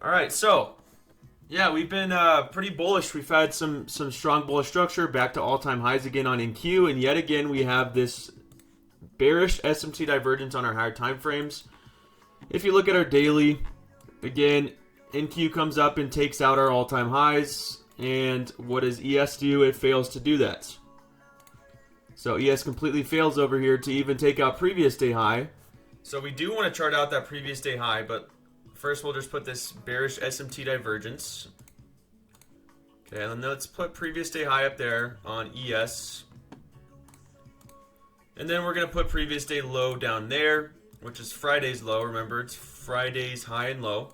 All right, so yeah, we've been pretty bullish. We've had some strong bullish structure back to all-time highs again on NQ, and yet again we have this bearish SMT divergence on our higher time frames. If you look at our daily, again, NQ comes up and takes out our all-time highs, and what does ES do? It fails to do that. So ES completely fails over here to even take out previous day high. So we do want to chart out that previous day high, but first we'll just put this bearish SMT divergence. Okay, and then let's put previous day high up there on ES. And then we're going to put previous day low down there, which is Friday's low. Remember, it's Friday's high and low.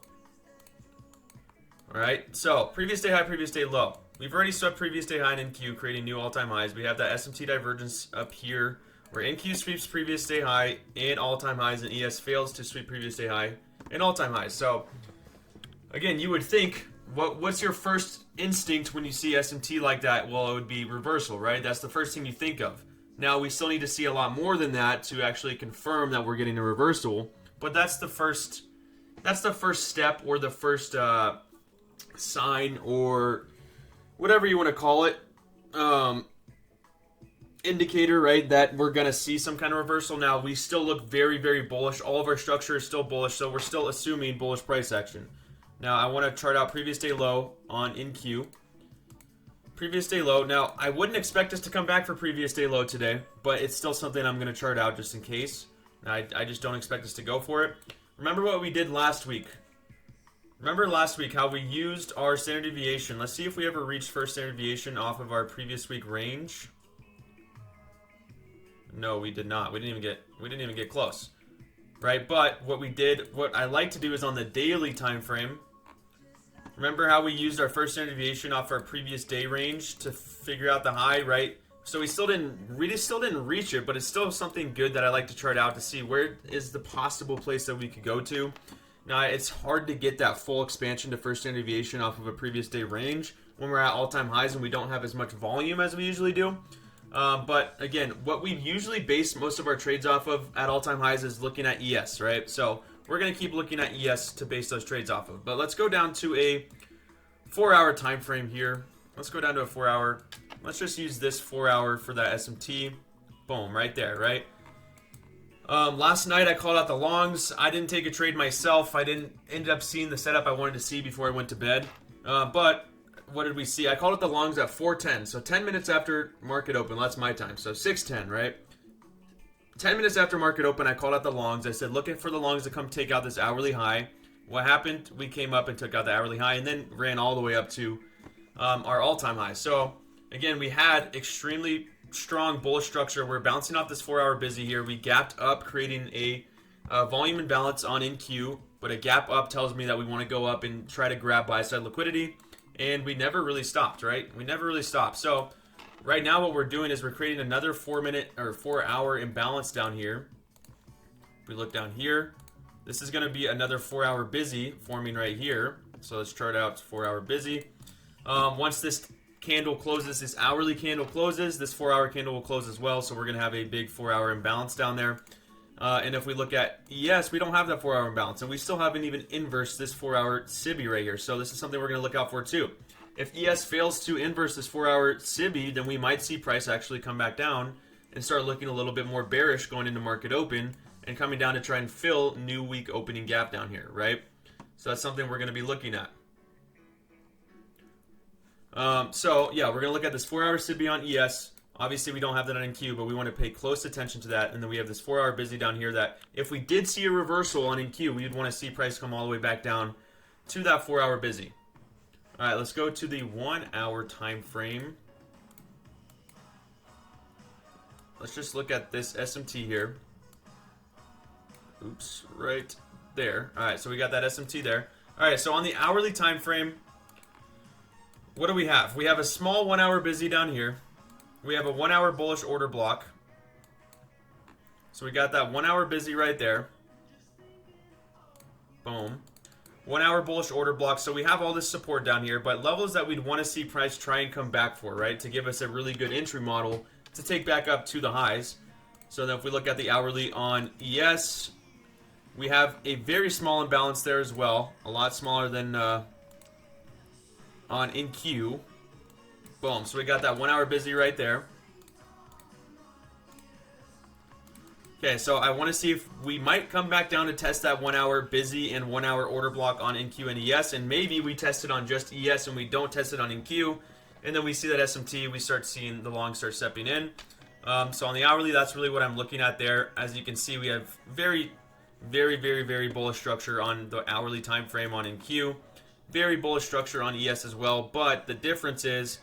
Alright, so previous day high, previous day low. We've already swept previous day high in NQ, creating new all-time highs. We have that SMT divergence up here, where NQ sweeps previous day high and all-time highs, and ES fails to sweep previous day high and all-time highs. So, again, you would think, what's your first instinct when you see SMT like that? Well, it would be reversal, right? That's the first thing you think of. Now, we still need to see a lot more than that to actually confirm that we're getting a reversal, but that's the first step, or the first sign, or whatever you want to call it, indicator, right, that we're going to see some kind of reversal. Now, we still look very, very bullish. All of our structure is still bullish, so we're still assuming bullish price action. Now, I want to chart out previous day low on NQ. Previous day low. Now, I wouldn't expect us to come back for previous day low today, but it's still something I'm going to chart out just in case. I just don't expect us to go for it. Remember what we did last week. Remember last week how we used our standard deviation. Let's see if we ever reached first standard deviation off of our previous week range. No, we did not. We didn't even get close. Right? But what I like to do is on the daily time frame. Remember how we used our first standard deviation off our previous day range to figure out the high, right? So we still didn't reach it, but it's still something good that I like to chart out to see where is the possible place that we could go to. Now, it's hard to get that full expansion to first standard deviation off of a previous day range when we're at all-time highs and we don't have as much volume as we usually do. But again, what we usually base most of our trades off of at all-time highs is looking at ES, right? So we're going to keep looking at ES to base those trades off of. But let's go down to a 4-hour time frame here. Let's go down to a 4-hour. Let's just use this 4-hour for that SMT. Boom, right there, right? Last night I called out the longs. I didn't take a trade myself. I didn't end up seeing the setup I wanted to see before I went to bed. But what did we see? I called out the longs at 4:10. So 10 minutes after market open. That's my time. So 6:10, right? 10 minutes after market open, I called out the longs. I said, looking for the longs to come take out this hourly high. What happened? We came up and took out the hourly high and then ran all the way up to our all-time high. So again, we had extremely strong bullish structure. We're bouncing off this 4-hour busy here. We gapped up, creating a volume imbalance on NQ, but a gap up tells me that we want to go up and try to grab buy-side liquidity, and we never really stopped, right? We never really stopped. So right now what we're doing is we're creating another 4-hour imbalance down here. If we look down here, this is going to be another 4-hour busy forming right here. So let's chart out 4-hour busy. Once this candle closes, this hourly candle closes, this 4-hour candle will close as well, so we're going to have a big 4-hour imbalance down there. And if we look at ES, we don't have that 4-hour imbalance, and we still haven't even inversed this 4-hour SIBI right here, so this is something we're going to look out for too. If ES fails to inverse this 4-hour SIBI, then we might see price actually come back down and start looking a little bit more bearish going into market open and coming down to try and fill new week opening gap down here, right? So that's something we're going to be looking at. So yeah, we're going to look at this 4-hour SIBI on ES. Obviously, we don't have that on NQ, but we want to pay close attention to that. And then we have this 4-hour busy down here that if we did see a reversal on NQ, we'd want to see price come all the way back down to that 4-hour busy. All right, let's go to the 1-hour time frame. Let's just look at this SMT here. Oops, right there. All right, so we got that SMT there. All right, so on the hourly time frame, what do we have? We have a small 1-hour busy down here. We have a 1-hour bullish order block. So we got that 1-hour busy right there. Boom. 1-hour bullish order block. So we have all this support down here, but levels that we'd want to see price try and come back for, right? To give us a really good entry model to take back up to the highs. So then if we look at the hourly on ES, We have a very small imbalance there as well. A lot smaller than on NQ. Boom. So we got that 1 hour busy right there. Okay, so I want to see if we might come back down to test that 1 hour busy and 1 hour order block on NQ and ES, and maybe we test it on just ES and we don't test it on NQ, and then we see that SMT, we start seeing the long start stepping in. So on the hourly, that's really what I'm looking at there. As you can see, we have very bullish structure on the hourly time frame on NQ. Very bullish structure on ES as well, but the difference is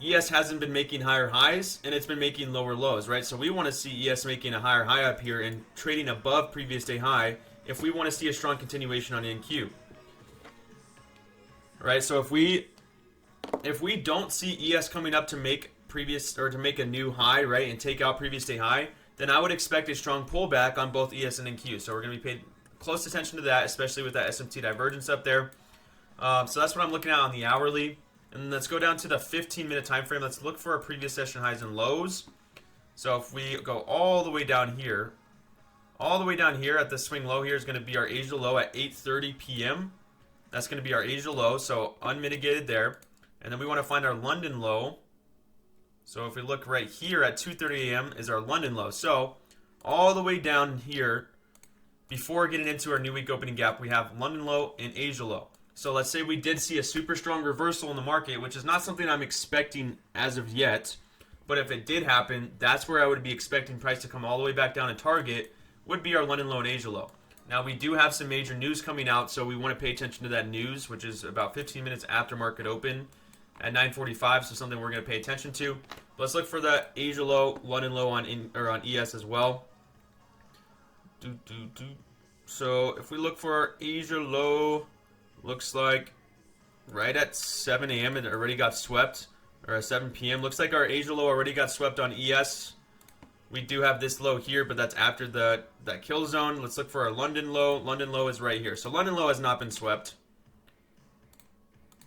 ES hasn't been making higher highs, and it's been making lower lows, right? So we want to see ES making a higher high up here and trading above previous day high if we want to see a strong continuation on NQ. Right? So if we don't see ES coming up to make previous or to make a new high, right, and take out previous day high, then I would expect a strong pullback on both ES and NQ. So we're going to be paying close attention to that, especially with that SMT divergence up there. So that's what I'm looking at on the hourly. And let's go down to the 15-minute time frame. Let's look for our previous session highs and lows. So if we go all the way down here at the swing low here is going to be our Asia low at 8:30 p.m. That's going to be our Asia low, so unmitigated there. And then we want to find our London low. So if we look right here at 2:30 a.m. is our London low. So all the way down here, before getting into our new week opening gap, we have London low and Asia low. So let's say we did see a super strong reversal in the market, which is not something I'm expecting as of yet. But if it did happen, that's where I would be expecting price to come all the way back down and target would be our London low and Asia low. Now we do have some major news coming out, so we want to pay attention to that news, which is about 15 minutes after market open at 9:45. So something we're going to pay attention to. Let's look for the Asia low, London low on ES as well. So if we look for our Asia low, looks like right at 7 a.m. it already got swept, or at 7 p.m. Looks like our Asia low already got swept on ES. We do have this low here, but that's after that kill zone. Let's look for our London low. London low is right here. So London low has not been swept.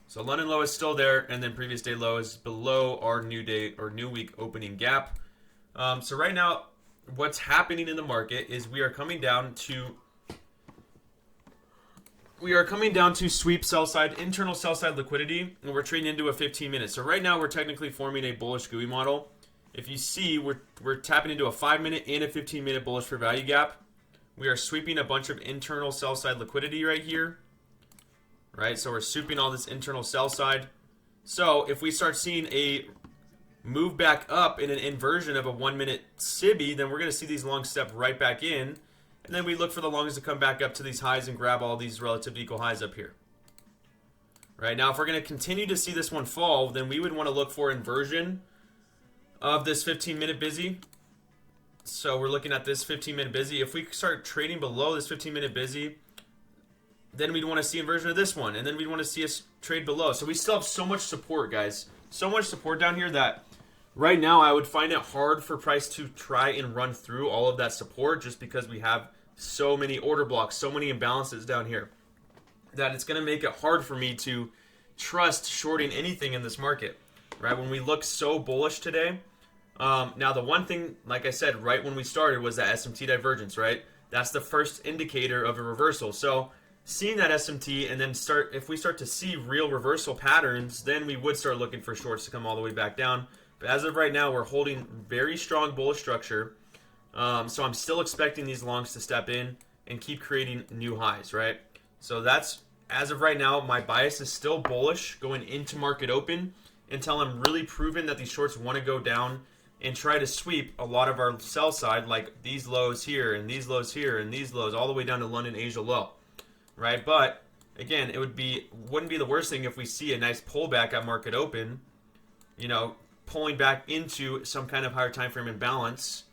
So London low is still there, and then previous day low is below our new day or new week opening gap. So right now, what's happening in the market is we are coming down to sweep sell side, internal sell side liquidity, and we're trading into a 15 minute. So right now we're technically forming a bullish GUI model. If you see, we're tapping into a 5 minute and a 15 minute bullish for value gap. We are sweeping a bunch of internal sell side liquidity right here. Right, so we're sweeping all this internal sell side. So if we start seeing a move back up in an inversion of a 1 minute SIBI, then we're going to see these longs step right back in. And then we look for the longs to come back up to these highs and grab all these relative equal highs up here. Right, now if we're going to continue to see this one fall, then we would want to look for inversion of this 15-minute busy. So we're looking at this 15-minute busy. If we start trading below this 15-minute busy, then we'd want to see inversion of this one, and then we'd want to see us trade below. So we still have so much support, guys. So much support down here that right now I would find it hard for price to try and run through all of that support just because we have so many order blocks, so many imbalances down here that it's going to make it hard for me to trust shorting anything in this market, right? When we look so bullish today, now the one thing, like I said, right when we started was that SMT divergence, right? That's the first indicator of a reversal. So seeing that SMT and then if we start to see real reversal patterns, then we would start looking for shorts to come all the way back down. But as of right now, we're holding very strong bullish structure. So I'm still expecting these longs to step in and keep creating new highs, right? So that's, as of right now, my bias is still bullish going into market open until I'm really proven that these shorts want to go down and try to sweep a lot of our sell side, like these lows here and these lows here and these lows all the way down to London Asia low. Right, but again, it wouldn't be the worst thing if we see a nice pullback at market open, you know, pulling back into some kind of higher time frame imbalance.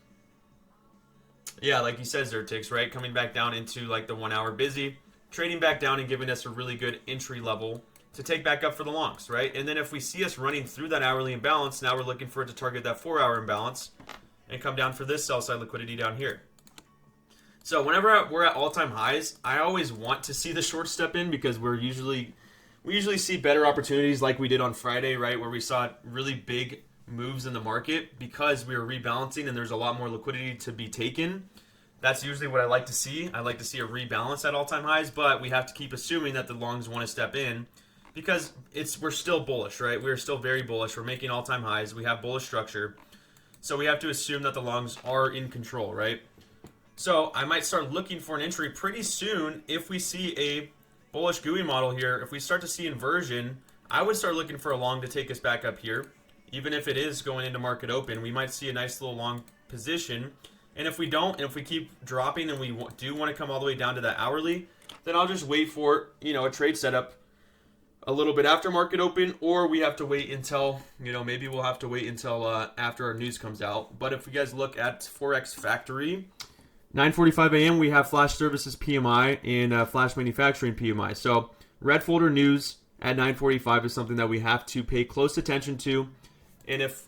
Yeah, like you said, Zertix, right, coming back down into like the 1 hour busy, trading back down and giving us a really good entry level to take back up for the longs, right? And then if we see us running through that hourly imbalance, now we're looking for it to target that 4 hour imbalance and come down for this sell side liquidity down here. So whenever we're at all-time highs, I always want to see the short step in because we usually see better opportunities like we did on Friday, right, where we saw really big moves in the market because we were rebalancing and there's a lot more liquidity to be taken. That's usually what I like to see. I like to see a rebalance at all-time highs, but we have to keep assuming that the longs want to step in because we're still bullish, right? We're still very bullish. We're making all-time highs. We have bullish structure. So we have to assume that the longs are in control, right? So I might start looking for an entry pretty soon if we see a bullish GUI model here. If we start to see inversion, I would start looking for a long to take us back up here. Even if it is going into market open, we might see a nice little long position. And if we don't, and if we keep dropping and we do want to come all the way down to that hourly, then I'll just wait for, a trade setup a little bit after market open, or we have to wait until, maybe we'll have to wait until after our news comes out. But if you guys look at Forex Factory, 9:45 a.m. we have Flash Services PMI and Flash Manufacturing PMI. So red folder news at 9:45 is something that we have to pay close attention to. And if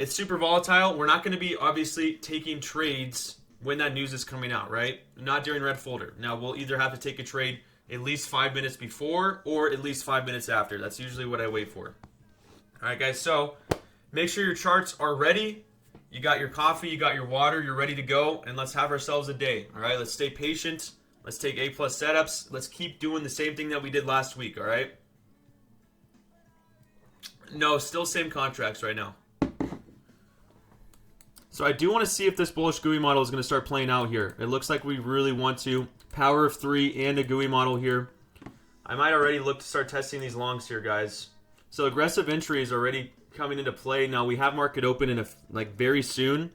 it's super volatile, we're not going to be obviously taking trades when that news is coming out, right? Not during red folder. Now, we'll either have to take a trade at least 5 minutes before or at least 5 minutes after. That's usually what I wait for. All right, guys, so make sure your charts are ready. You got your coffee, you got your water, you're ready to go, and let's have ourselves a day. All right, let's stay patient. Let's take A+ setups. Let's keep doing the same thing that we did last week, all right? No, still same contracts right now. So I do want to see if this bullish GUI model is going to start playing out here. It looks like we really want to. Power of 3 and a GUI model here. I might already look to start testing these longs here, guys. So aggressive entry is already coming into play. Now we have market open in very soon.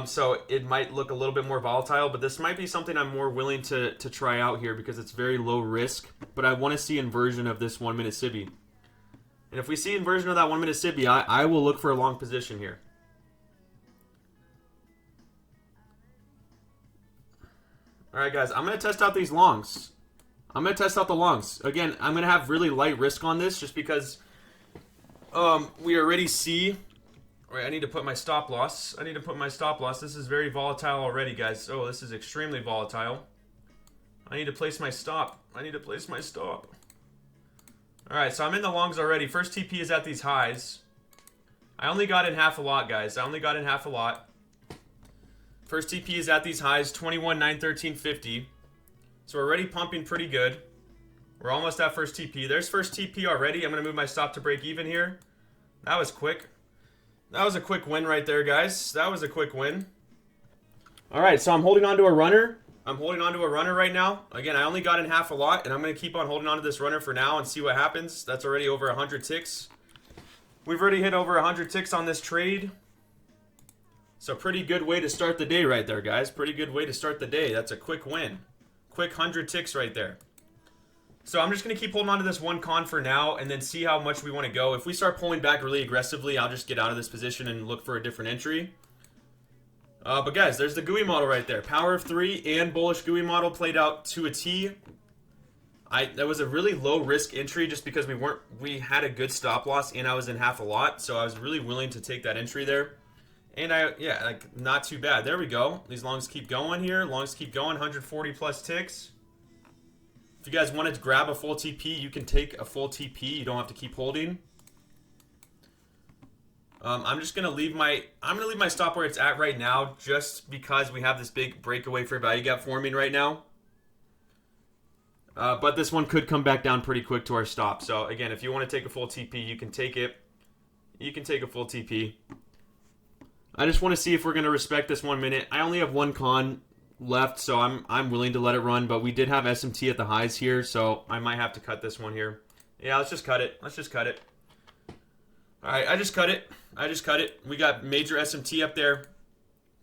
So it might look a little bit more volatile, but this might be something I'm more willing to try out here because it's very low risk. But I want to see inversion of this 1 minute SIBI. And if we see inversion of that 1 minute SIBI, I will look for a long position here. Alright guys, I'm going to test out these longs. I'm going to test out the longs. Again, I'm going to have really light risk on this just because we already see... Alright, I need to put my stop loss. This is very volatile already, guys. Oh, this is extremely volatile. I need to place my stop. Alright, so I'm in the longs already. First TP is at these highs. I only got in half a lot, guys. First TP is at these highs, 21,913.50. So we're already pumping pretty good. We're almost at first TP. There's first TP already. I'm going to move my stop to break even here. That was quick. That was a quick win right there, guys. That was a quick win. All right, so I'm holding on to a runner. Right now. Again, I only got in half a lot, and I'm going to keep on holding on to this runner for now and see what happens. That's already over 100 ticks. We've already hit over 100 ticks on this trade. So pretty good way to start the day right there, guys. Pretty good way to start the day. That's a quick win. Quick 100 ticks right there. So I'm just going to keep holding on to this one con for now and then see how much we want to go. If we start pulling back really aggressively, I'll just get out of this position and look for a different entry. But guys, there's the GUI model right there. Power of 3 and bullish GUI model played out to a T. That was a really low risk entry just because we had a good stop loss and I was in half a lot. So I was really willing to take that entry there. And not too bad. There we go. These longs keep going here. 140 plus ticks. If you guys wanted to grab a full TP, you can take a full TP. You don't have to keep holding. I'm just gonna leave my stop where it's at right now, just because we have this big breakaway for value gap forming right now. But this one could come back down pretty quick to our stop. So again, if you want to take a full TP, you can take it. You can take a full TP. I just want to see if we're going to respect this 1 minute. I only have one con left, so I'm willing to let it run, but we did have SMT at the highs here, so I might have to cut this one here. Yeah, let's just cut it. All right, I just cut it. We got major SMT up there,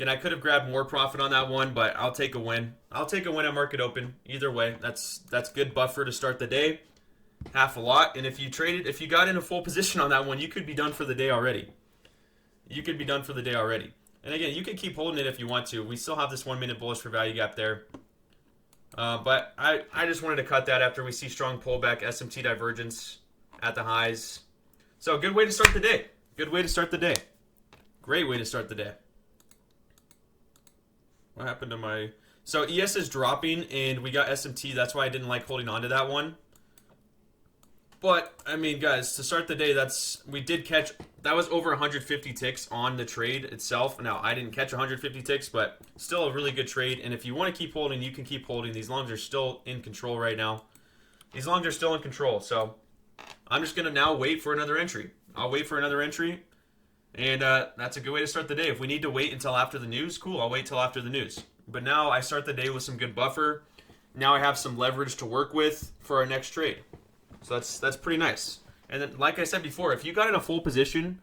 and I could have grabbed more profit on that one, but I'll take a win. I'll take a win at market open. Either way, that's good buffer to start the day. Half a lot, and if you got in a full position on that one, you could be done for the day already. And again, you can keep holding it if you want to. We still have this 1 minute bullish for value gap there. But I just wanted to cut that after we see strong pullback, SMT divergence at the highs. So good way to start the day. Great way to start the day. What happened to my... So ES is dropping and we got SMT. That's why I didn't like holding on to that one. But I mean, guys, to start the day, we did catch that was over 150 ticks on the trade itself. Now I didn't catch 150 ticks, but still a really good trade. And if you want to keep holding, you can keep holding. These longs are still in control right now. These longs are still in control, so I'm just gonna now wait for another entry. I'll wait for another entry, and that's a good way to start the day. If we need to wait until after the news, cool. I'll wait till after the news. But now I start the day with some good buffer. Now I have some leverage to work with for our next trade. So that's pretty nice. And then, like I said before, if you got in a full position,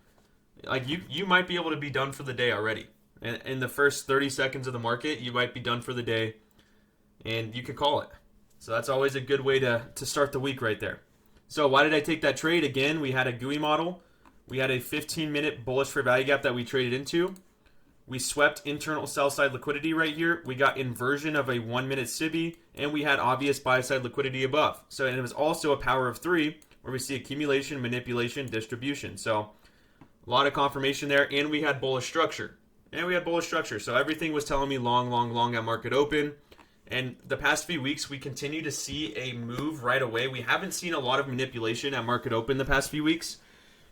like you might be able to be done for the day already. And in the first 30 seconds of the market, you might be done for the day, and you could call it. So that's always a good way to start the week right there. So why did I take that trade? Again, we had a GUI model. We had a 15-minute bullish for value gap that we traded into. We swept internal sell-side liquidity right here. We got inversion of a 1-minute SIBI, and we had obvious buy-side liquidity above. So and it was also a power of 3, where we see accumulation, manipulation, distribution. So a lot of confirmation there, and we had bullish structure. So everything was telling me long, long, long at market open. And the past few weeks, we continue to see a move right away. We haven't seen a lot of manipulation at market open the past few weeks.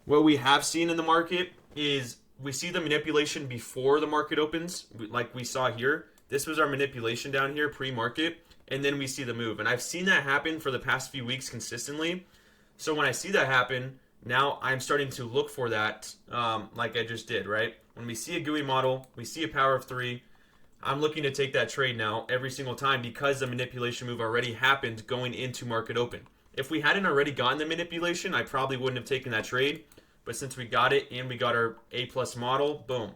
What we have seen in the market is we see the manipulation before the market opens, like we saw here. This was our manipulation down here pre-market, and then we see the move. And I've seen that happen for the past few weeks consistently. So when I see that happen, now I'm starting to look for that like I just did, right? When we see a GUI model, we see a power of 3, I'm looking to take that trade now every single time because the manipulation move already happened going into market open. If we hadn't already gotten the manipulation, I probably wouldn't have taken that trade. But since we got it and we got our A+ model, boom.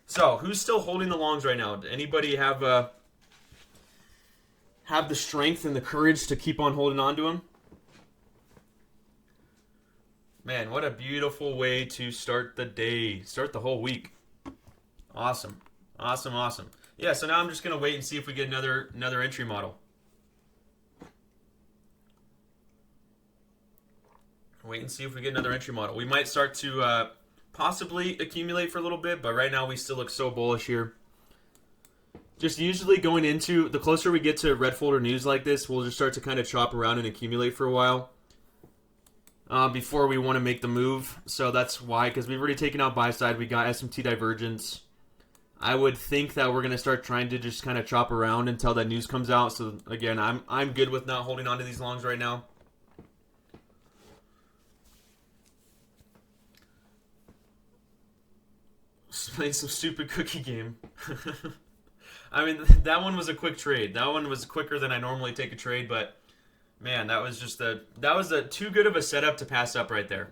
So who's still holding the longs right now? Anybody have the strength and the courage to keep on holding on to them? Man, what a beautiful way to start the day. Start the whole week. Awesome. Awesome. Yeah, so now I'm just going to wait and see if we get another entry model. Wait and see if we get another entry model. We might start to possibly accumulate for a little bit, but right now we still look so bullish here. Just usually going into, the closer we get to red folder news like this, we'll just start to kind of chop around and accumulate for a while before we want to make the move. So that's why, because we've already taken out buy side. We got SMT divergence. I would think that we're going to start trying to just kind of chop around until that news comes out. So again, I'm good with not holding on to these longs right now. Just playing some stupid cookie game. I mean, that one was a quick trade. That one was quicker than I normally take a trade, but man, that was too good of a setup to pass up right there.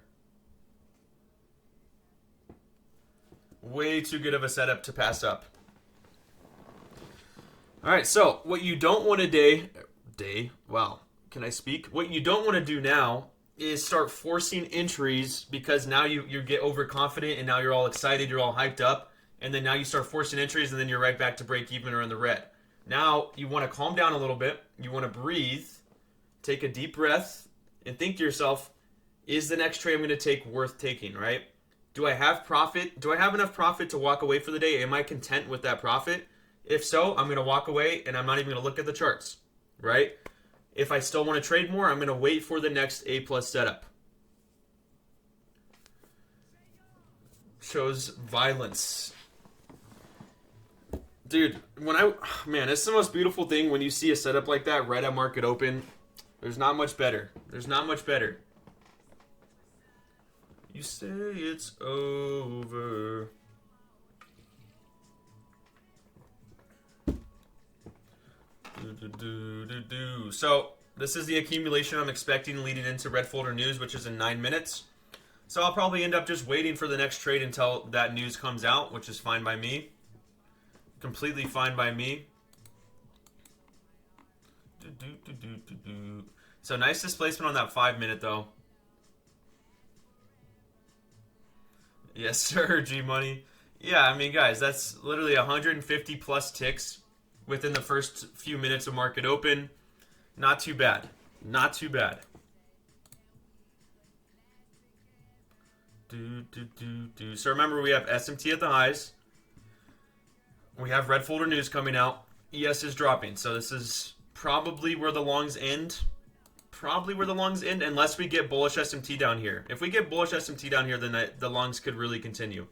Way too good of a setup to pass up. All right, so what you don't want to wow, can I speak? What you don't want to do now is start forcing entries because now you get overconfident and now you're all excited, you're all hyped up, and then now you start forcing entries and then you're right back to break even or in the red. Now you want to calm down a little bit. You want to breathe, take a deep breath, and think to yourself, is the next trade I'm going to take worth taking, right? Do I have profit? Do I have enough profit to walk away for the day? Am I content with that profit? If so, I'm going to walk away and I'm not even going to look at the charts, right? If I still want to trade more, I'm going to wait for the next A+ setup. Shows violence. Dude, man, it's the most beautiful thing when you see a setup like that right at market open. There's not much better. You say it's over. So this is the accumulation I'm expecting leading into red folder news, which is in 9 minutes. So I'll probably end up just waiting for the next trade until that news comes out, which is fine by me. Completely fine by me. So nice displacement on that 5 minute though. Yes, sir, G Money. Yeah, I mean, guys, that's literally 150 plus ticks within the first few minutes of market open. Not too bad. So remember, we have SMT at the highs. We have red folder news coming out. ES is dropping. So this is probably where the longs end. probably where the longs end, unless we get bullish SMT down here. If we get bullish SMT down here, then the longs could really continue.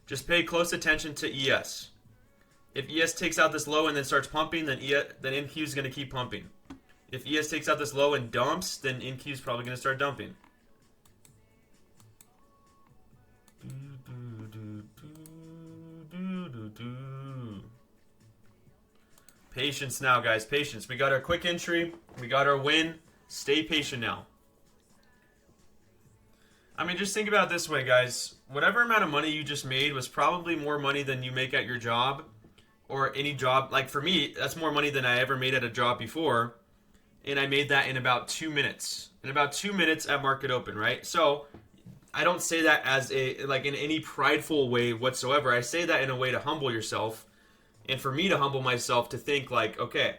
Just pay close attention to ES. If ES takes out this low and then starts pumping, then NQ is going to keep pumping. If ES takes out this low and dumps, then NQ is probably going to start dumping. Patience now, guys. Patience. We got our quick entry. We got our win. Stay patient now. I mean, just think about it this way, guys. Whatever amount of money you just made was probably more money than you make at your job or any job. Like, for me, that's more money than I ever made at a job before. And I made that in about 2 minutes. In about 2 minutes at market open, right? So I don't say that as in any prideful way whatsoever. I say that in a way to humble yourself. And for me to humble myself to think like, okay,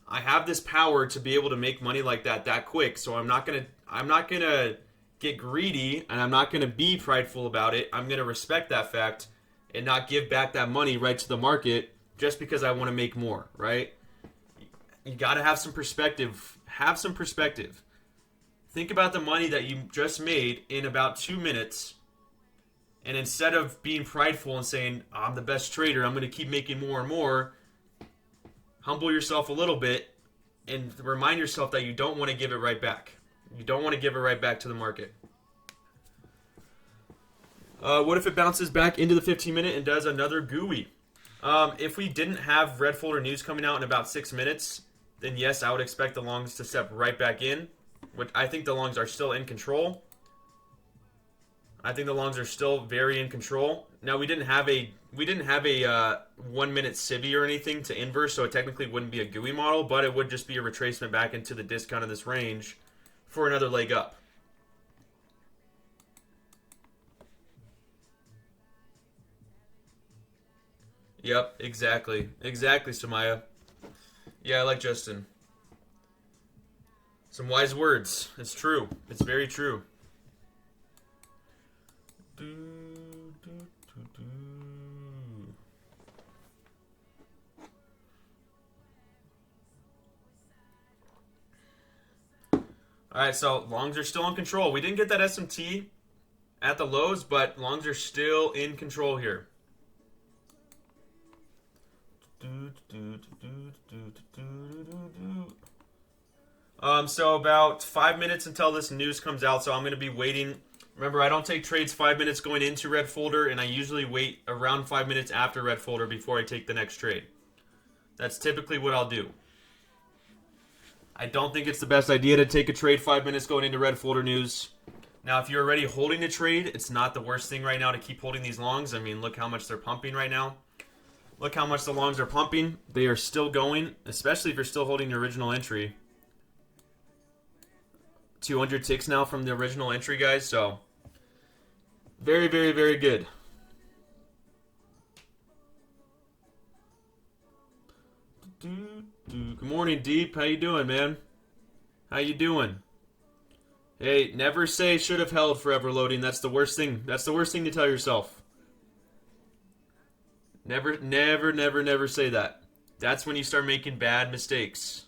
I have this power to be able to make money like that quick. So I'm not gonna get greedy, and I'm not gonna be prideful about it. I'm gonna respect that fact and not give back that money right to the market just because I want to make more, right? You gotta have some perspective. Have some perspective. Think about the money that you just made in about 2 minutes. And instead of being prideful and saying, I'm the best trader, I'm going to keep making more and more, humble yourself a little bit and remind yourself that you don't want to give it right back. You don't want to give it right back to the market. What if it bounces back into the 15-minute and does another GUI? If we didn't have red folder news coming out in about 6 minutes, then yes, I would expect the longs to step right back in. Which I think the longs are still in control. I think the longs are still very in control. Now we didn't have a 1 minute civvy or anything to inverse, so it technically wouldn't be a GUI model, but it would just be a retracement back into the discount of this range for another leg up. Yep, exactly. Exactly, Samaya. Yeah, I like Justin. Some wise words. It's true. It's very true. Alright, so longs are still in control. We didn't get that SMT at the lows, but longs are still in control here. So about 5 minutes until this news comes out, so I'm going to be waiting. Remember, I don't take trades 5 minutes going into red folder, and I usually wait around 5 minutes after red folder before I take the next trade. That's typically what I'll do. I don't think it's the best idea to take a trade 5 minutes going into red folder news. Now, if you're already holding a trade, it's not the worst thing right now to keep holding these longs. I mean, look how much they're pumping right now. Look how much the longs are pumping. They are still going, especially if you're still holding your original entry. 200 ticks now from the original entry, guys, so very, very, very good. Good morning, Deep. How you doing, man? How you doing? Hey, never say should have held forever loading. That's the worst thing. That's the worst thing to tell yourself. Never, never, never, never say that. That's when you start making bad mistakes.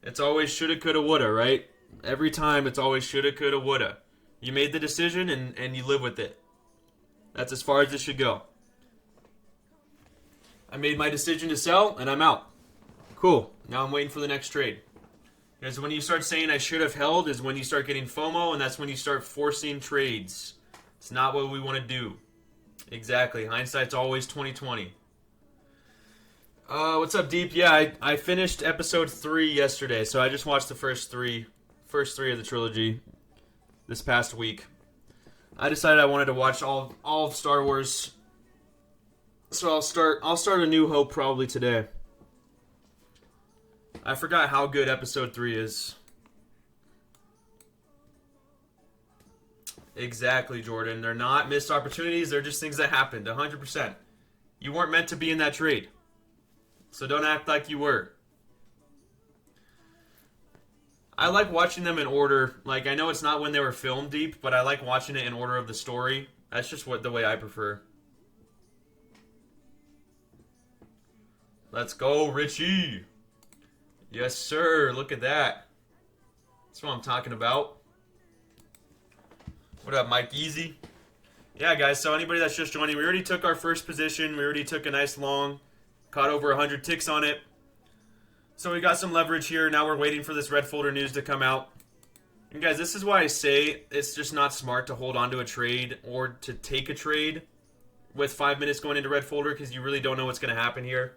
It's always shoulda, coulda, woulda, right? Every time it's always shoulda, coulda, woulda. You made the decision and you live with it. That's as far as it should go. I made my decision to sell and I'm out. Cool. Now I'm waiting for the next trade. Because when you start saying I should have held is when you start getting FOMO, and that's when you start forcing trades. It's not what we want to do. Exactly. Hindsight's always 20/20. What's up, Deep? Yeah, I finished episode 3 yesterday, so I just watched the first three of the trilogy this past week. I decided I wanted to watch all of Star Wars, so I'll start A New Hope probably today. I forgot how good episode 3 is. Exactly, Jordan. They're not missed opportunities. They're just things that happened, 100%. You weren't meant to be in that trade. So don't act like you were. I like watching them in order. Like, I know it's not when they were filmed, Deep, but I like watching it in order of the story. That's just the way I prefer. Let's go, Richie. Yes, sir. Look at that. That's what I'm talking about. What up, Mike Easy? Yeah, guys, so anybody that's just joining, we already took our first position. We already took a nice long, caught over 100 ticks on it. So we got some leverage here. Now we're waiting for this red folder news to come out. And guys, this is why I say it's just not smart to hold on to a trade or to take a trade with 5 minutes going into red folder, because you really don't know what's going to happen here.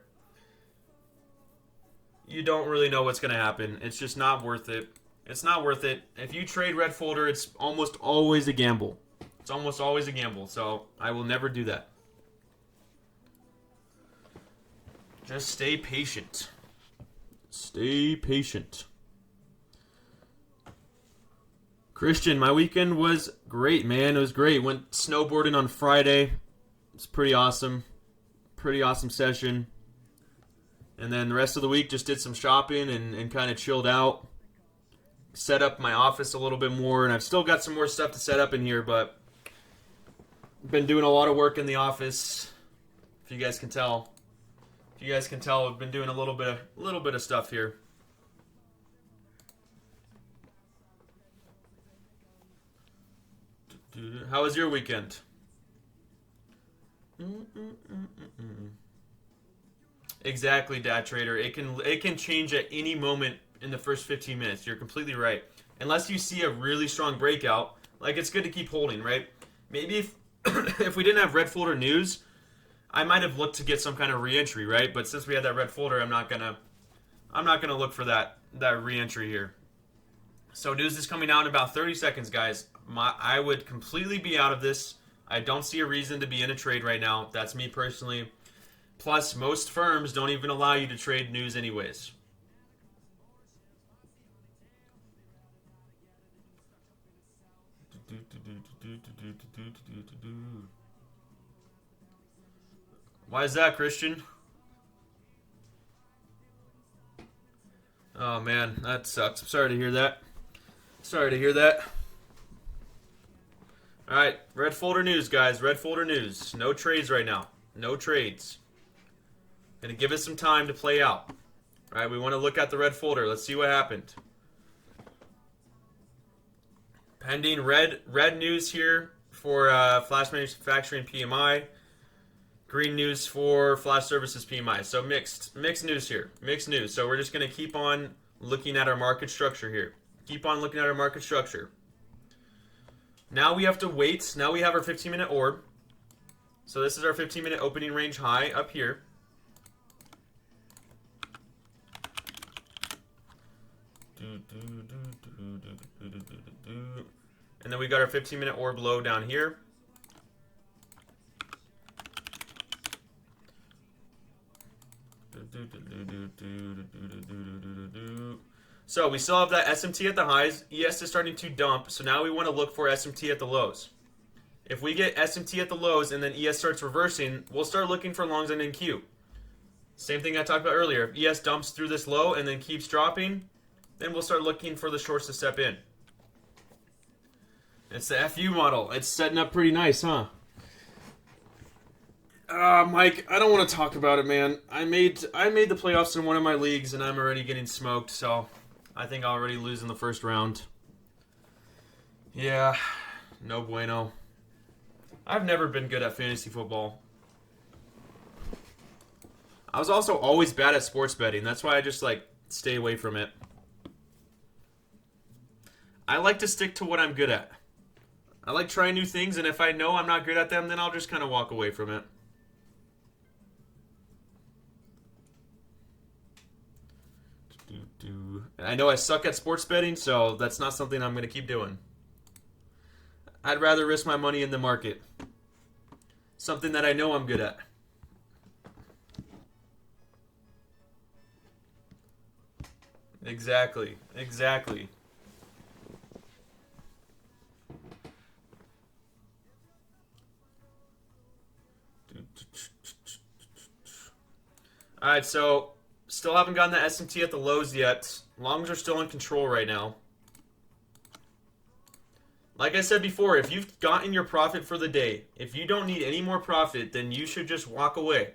You don't really know what's going to happen. It's just not worth it. It's not worth it. If you trade red folder, it's almost always a gamble. It's almost always a gamble, so I will never do that. Just stay patient. Stay patient. Christian, my weekend was great, man. It was great. Went snowboarding on Friday. It's pretty awesome. Pretty awesome session. And then the rest of the week just did some shopping and kind of chilled out. Set up my office a little bit more, and I've still got some more stuff to set up in here, but been doing a lot of work in the office. If you guys can tell. If you guys can tell, I've been doing a little bit of stuff here. How was your weekend? Exactly, Dad Trader. It can change at any moment in the first 15 minutes. You're completely right. Unless you see a really strong breakout, like, it's good to keep holding, right? Maybe if if we didn't have red folder news, I might have looked to get some kind of re-entry, right? But since we had that red folder, I'm not gonna look for that re-entry here. So news is coming out in about 30 seconds, guys. I would completely be out of this. I don't see a reason to be in a trade right now. That's me personally. Plus, most firms don't even allow you to trade news anyways. Why is that, Christian? Oh man, that sucks. I'm sorry to hear that. Sorry to hear that. Alright, red folder news, guys. Red folder news. No trades right now. No trades. Gonna give it some time to play out. Alright, we want to look at the red folder. Let's see what happened. Pending red news here for Flash Manufacturing PMI. Green news for Flash Services PMI. So mixed news here. Mixed news. So we're just going to keep on looking at our market structure here. Keep on looking at our market structure. Now we have to wait. Now we have our 15-minute orb. So this is our 15-minute opening range high up here. And then we got our 15-minute orb low down here. So we still have that SMT at the highs. ES is starting to dump. So now we want to look for SMT at the lows. If we get SMT at the lows and then ES starts reversing, we'll start looking for longs and NQ. Same thing I talked about earlier. If ES dumps through this low and then keeps dropping, then we'll start looking for the shorts to step in. It's the FU model. It's setting up pretty nice, huh? Mike, I don't want to talk about it, man. I made the playoffs in one of my leagues, and I'm already getting smoked, so I think I'll already lose in the first round. Yeah, no bueno. I've never been good at fantasy football. I was also always bad at sports betting. That's why I just, stay away from it. I like to stick to what I'm good at. I like trying new things, and if I know I'm not good at them, then I'll just kind of walk away from it. I know I suck at sports betting, so that's not something I'm going to keep doing. I'd rather risk my money in the market. Something that I know I'm good at. Exactly. Alright, so still haven't gotten the SMT at the lows yet. Longs are still in control right now. Like I said before, if you've gotten your profit for the day, if you don't need any more profit, then you should just walk away.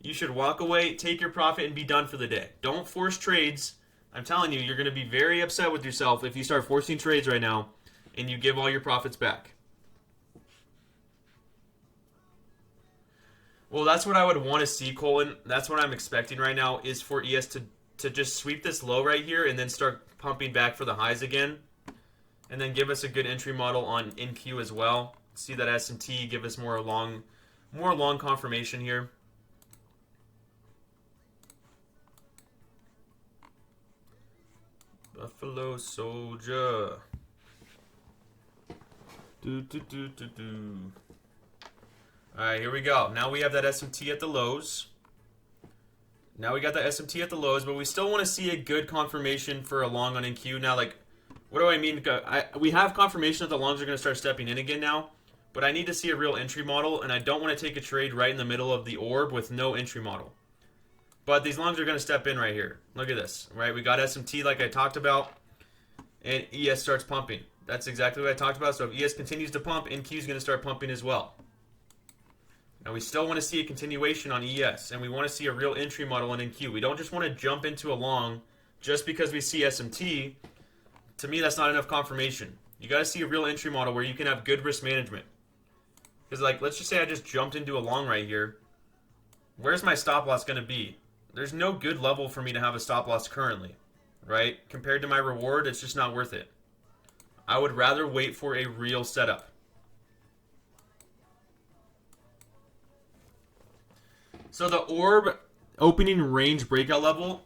You should walk away, take your profit, and be done for the day. Don't force trades I'm telling you, you're going to be very upset with yourself if you start forcing trades right now and you give all your profits back. Well, that's what I would want to see, Colin. That's what I'm expecting right now is for ES to just sweep this low right here and then start pumping back for the highs again. And then give us a good entry model on NQ as well. See that S&T, give us more long confirmation here. Buffalo Soldier. Alright, here we go. Now we have that SMT at the lows. Now we got the SMT at the lows, but we still want to see a good confirmation for a long on NQ. Now, like, what do I mean? We have confirmation that the longs are going to start stepping in again now, but I need to see a real entry model, and I don't want to take a trade right in the middle of the orb with no entry model. But these longs are going to step in right here. Look at this, right? We got SMT like I talked about, and ES starts pumping. That's exactly what I talked about. So if ES continues to pump, NQ is going to start pumping as well. Now we still want to see a continuation on ES, and we want to see a real entry model on NQ. We don't just want to jump into a long just because we see SMT. To me, that's not enough confirmation. You got to see a real entry model where you can have good risk management. Because, like, let's just say I just jumped into a long right here. Where's my stop loss going to be? There's no good level for me to have a stop loss currently, right? Compared to my reward, it's just not worth it. I would rather wait for a real setup. So the orb opening range breakout level,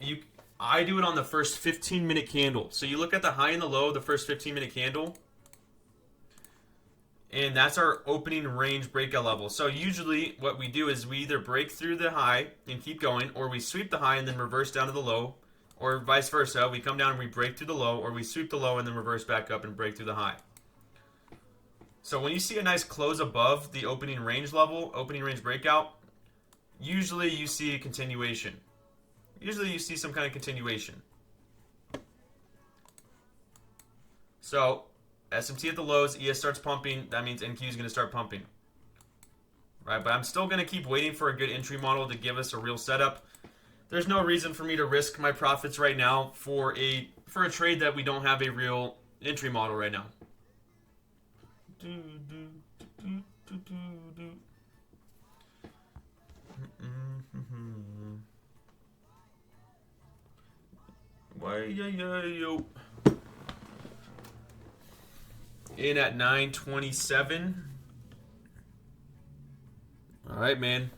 I do it on the first 15-minute candle. So you look at the high and the low of the first 15-minute candle, and that's our opening range breakout level. So usually what we do is we either break through the high and keep going, or we sweep the high and then reverse down to the low, or vice versa. We come down and we break through the low, or we sweep the low and then reverse back up and break through the high. So when you see a nice close above the opening range level, opening range breakout, usually you see a continuation. Usually you see some kind of continuation. So SMT at the lows, ES starts pumping, that means NQ is going to start pumping. Right, but I'm still going to keep waiting for a good entry model to give us a real setup. There's no reason for me to risk my profits right now for a trade that we don't have a real entry model right now. Yo. In at 9:27. All right, man.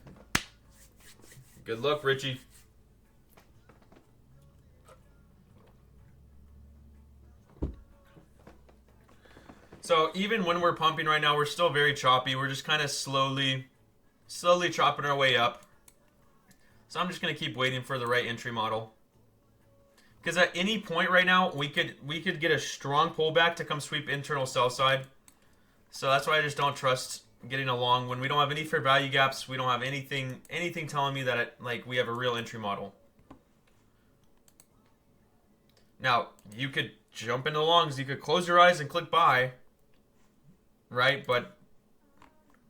Good luck, Richie. So even when we're pumping right now, we're still very choppy. We're just kind of slowly chopping our way up. So I'm just going to keep waiting for the right entry model. Because at any point right now, we could get a strong pullback to come sweep internal sell side. So that's why I just don't trust getting along. When we don't have any fair value gaps, we don't have anything telling me that we have a real entry model. Now, you could jump into longs. You could close your eyes and click buy. Right? But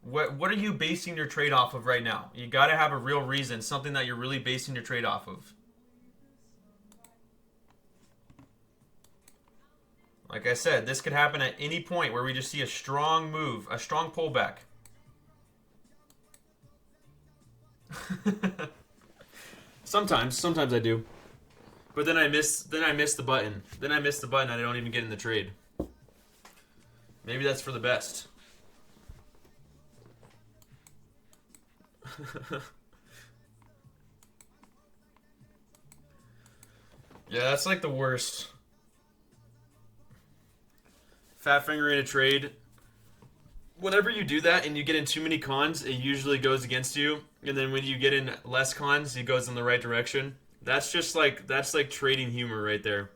what are you basing your trade off of right now? You got to have a real reason, something that you're really basing your trade off of. Like I said, this could happen at any point where we just see a strong move, a strong pullback. Sometimes I do. But then I miss the button. Then I miss the button and I don't even get in the trade. Maybe that's for the best. Yeah, that's like the worst. Fat finger in a trade. Whenever you do that and you get in too many cons, it usually goes against you. And then when you get in less cons, it goes in the right direction. That's like trading humor right there.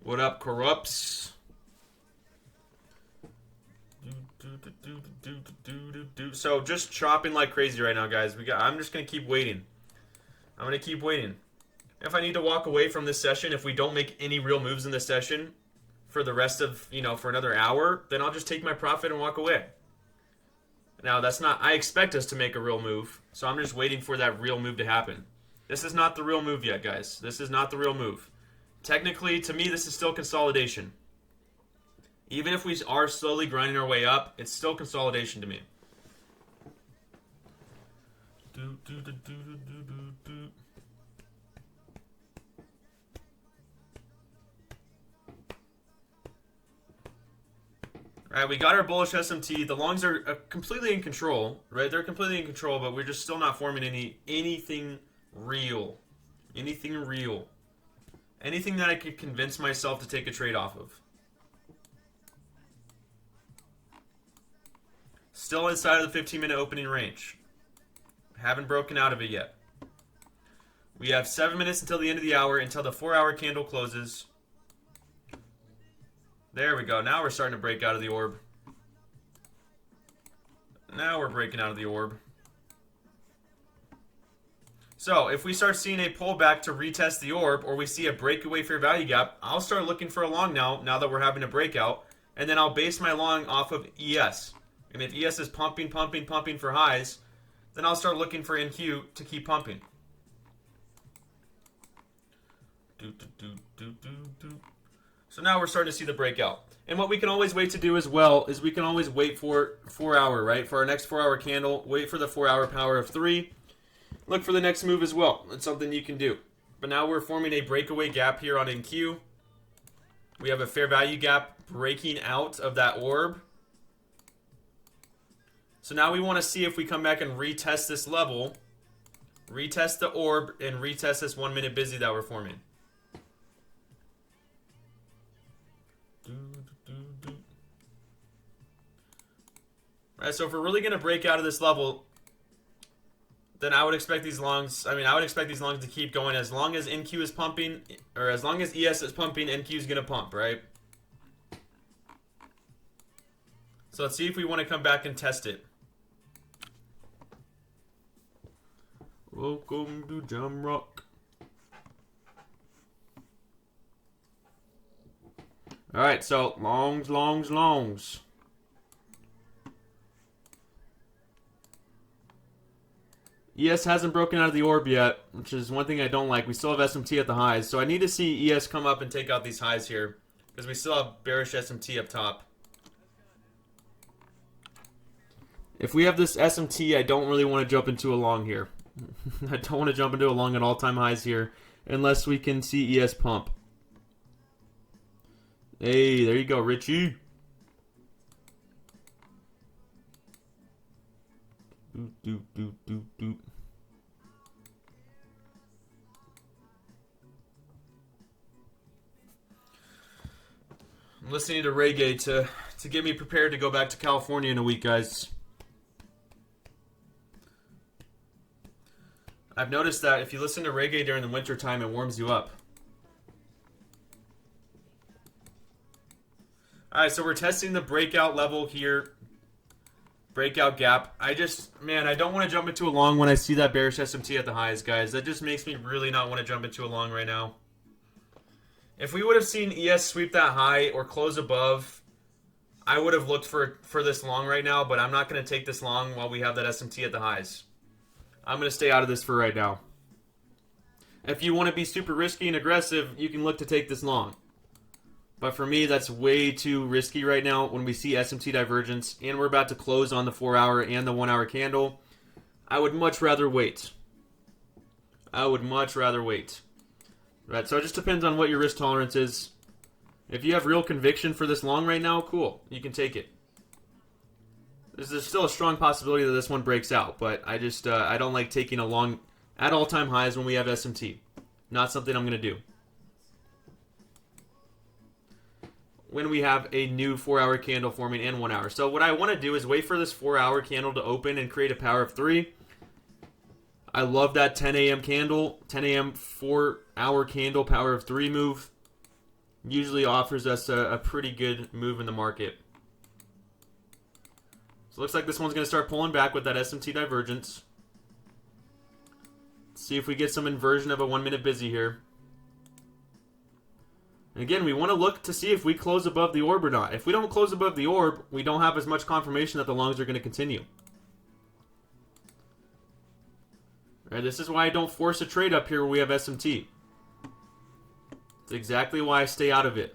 What up, Corrupts? So just chopping like crazy right now, guys. I'm just gonna keep waiting. I'm gonna keep waiting. If I need to walk away from this session, if we don't make any real moves in this session for the rest of, for another hour, then I'll just take my profit and walk away. Now, I expect us to make a real move, so I'm just waiting for that real move to happen. This is not the real move yet, guys. This is not the real move. Technically, to me, this is still consolidation. Even if we are slowly grinding our way up, it's still consolidation to me. Alright, we got our bullish SMT. The longs are completely in control, right? They're completely in control, but we're just still not forming anything real. Anything real. Anything that I could convince myself to take a trade off of. Still inside of the 15-minute opening range. Haven't broken out of it yet. We have 7 minutes until the end of the hour, until the 4-hour candle closes. There we go. Now we're starting to break out of the orb. Now we're breaking out of the orb. So, if we start seeing a pullback to retest the orb, or we see a breakaway fair value gap, I'll start looking for a long now that we're having a breakout, and then I'll base my long off of ES. And if ES is pumping for highs, then I'll start looking for NQ to keep pumping. So now we're starting to see the breakout. And what we can always wait to do as well is we can always wait for 4-hour, right? For our next 4-hour candle, wait for the 4-hour power of 3. Look for the next move as well. It's something you can do. But now we're forming a breakaway gap here on NQ. We have a fair value gap breaking out of that orb. So now we want to see if we come back and retest this level, retest the orb, and retest this 1 minute busy that we're forming. Alright, so if we're really going to break out of this level, then I would expect these longs, I would expect these longs to keep going as long as NQ is pumping, or as long as ES is pumping, NQ is going to pump, right? So let's see if we want to come back and test it. Welcome to Jamrock. Alright, so longs. ES hasn't broken out of the orb yet, which is one thing I don't like. We still have SMT at the highs, so I need to see ES come up and take out these highs here, because we still have bearish SMT up top. If we have this SMT, I don't really want to jump into a long here. I don't want to jump into a long at all-time highs here, unless we can see ES pump. Hey, there you go, Richie. Doop. I'm listening to reggae to get me prepared to go back to California in a week, guys. I've noticed that if you listen to reggae during the winter time, it warms you up. Alright, so we're testing the breakout level here. Breakout gap. I don't want to jump into a long when I see that bearish SMT at the highs, guys. That just makes me really not want to jump into a long right now. If we would have seen ES sweep that high or close above, I would have looked for this long right now, but I'm not going to take this long while we have that SMT at the highs. I'm going to stay out of this for right now. If you want to be super risky and aggressive, you can look to take this long. But for me, that's way too risky right now when we see SMT divergence and we're about to close on the 4-hour and the 1-hour candle. I would much rather wait. Right, so it just depends on what your risk tolerance is. If you have real conviction for this long right now, cool. You can take it. There's still a strong possibility that this one breaks out, but I don't like taking a long at all-time highs when we have SMT. Not something I'm going to do. When we have a new 4-hour candle forming and 1 hour. So what I want to do is wait for this 4-hour candle to open and create a power of 3. I love that 10 a.m. candle, 10 a.m. 4-hour candle power of 3 move. Usually offers us a pretty good move in the market. So it looks like this one's going to start pulling back with that SMT divergence. Let's see if we get some inversion of a 1 minute busy here. And again, we want to look to see if we close above the orb or not. If we don't close above the orb, we don't have as much confirmation that the longs are going to continue. Right, this is why I don't force a trade up here when we have SMT. It's exactly why I stay out of it.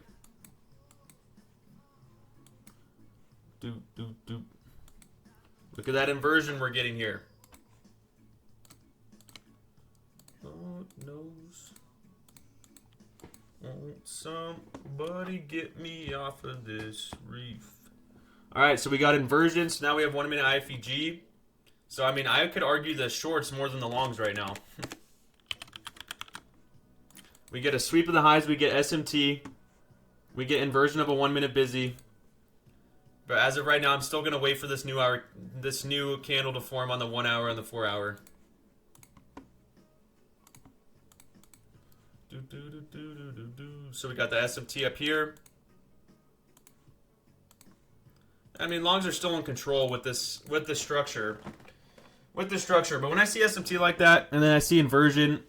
Doop, doop, doop. Look at that inversion we're getting here. Oh, knows. Won't somebody get me off of this reef? Alright, so we got inversion. So now we have 1 minute IFEG. So, I mean, I could argue the shorts more than the longs right now. We get a sweep of the highs. We get SMT. We get inversion of a 1 minute busy. But as of right now, I'm still going to wait for this new candle to form on the 1 hour and the 4 hour. So we got the SMT up here. I mean, longs are still in control with the structure. But when I see SMT like that, and then I see inversion,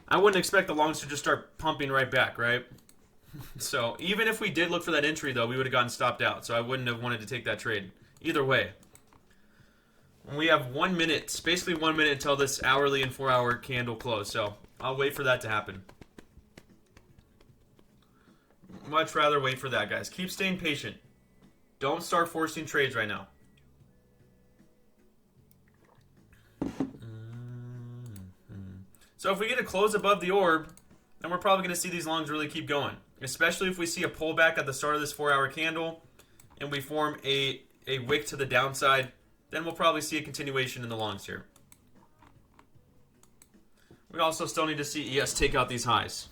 I wouldn't expect the longs to just start pumping right back, right? So even if we did look for that entry, though, we would have gotten stopped out. So I wouldn't have wanted to take that trade. Either way. We have 1 minute, it's basically 1 minute until this hourly and 4 hour candle close. So I'll wait for that to happen. Much rather wait for that, guys. Keep staying patient. Don't start forcing trades right now. So if we get a close above the orb, then we're probably going to see these longs really keep going. Especially if we see a pullback at the start of this 4 hour candle and we form a wick to the downside, then we'll probably see a continuation in the longs here. We also still need to see ES take out these highs.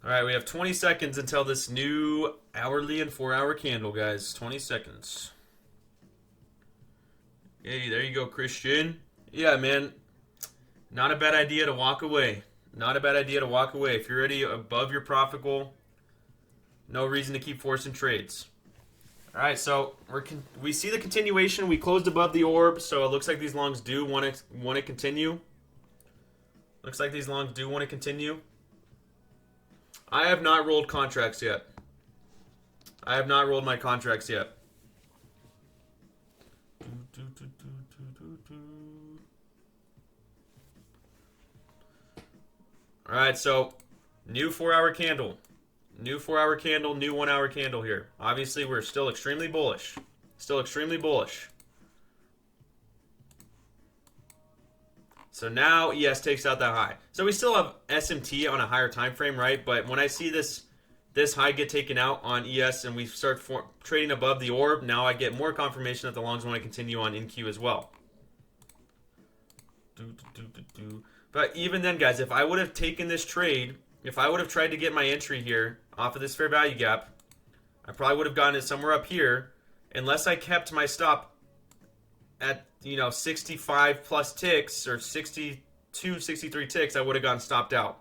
Alright, we have 20 seconds until this new hourly and 4 hour candle, guys. 20 seconds. Hey, there you go, Christian. Yeah, man. Not a bad idea to walk away. Not a bad idea to walk away. If you're already above your profit goal, no reason to keep forcing trades. Alright, so we see the continuation. We closed above the orb, so it looks like these longs do want to continue. Looks like these longs do want to continue. I have not rolled contracts yet. I have not rolled my contracts yet. Alright, so new 4 hour candle. New 4 hour candle, new 1 hour candle here. Obviously, we're still extremely bullish. Still extremely bullish. So now ES takes out that high. So we still have SMT on a higher time frame, right? But when I see this high get taken out on ES and we start trading above the orb, now I get more confirmation that the longs want to continue on NQ as well. But even then, guys, if I would have taken this trade, if I would have tried to get my entry here off of this fair value gap, I probably would have gotten it somewhere up here, unless I kept my stop at, 65 plus ticks or 62, 63 ticks, I would have gotten stopped out.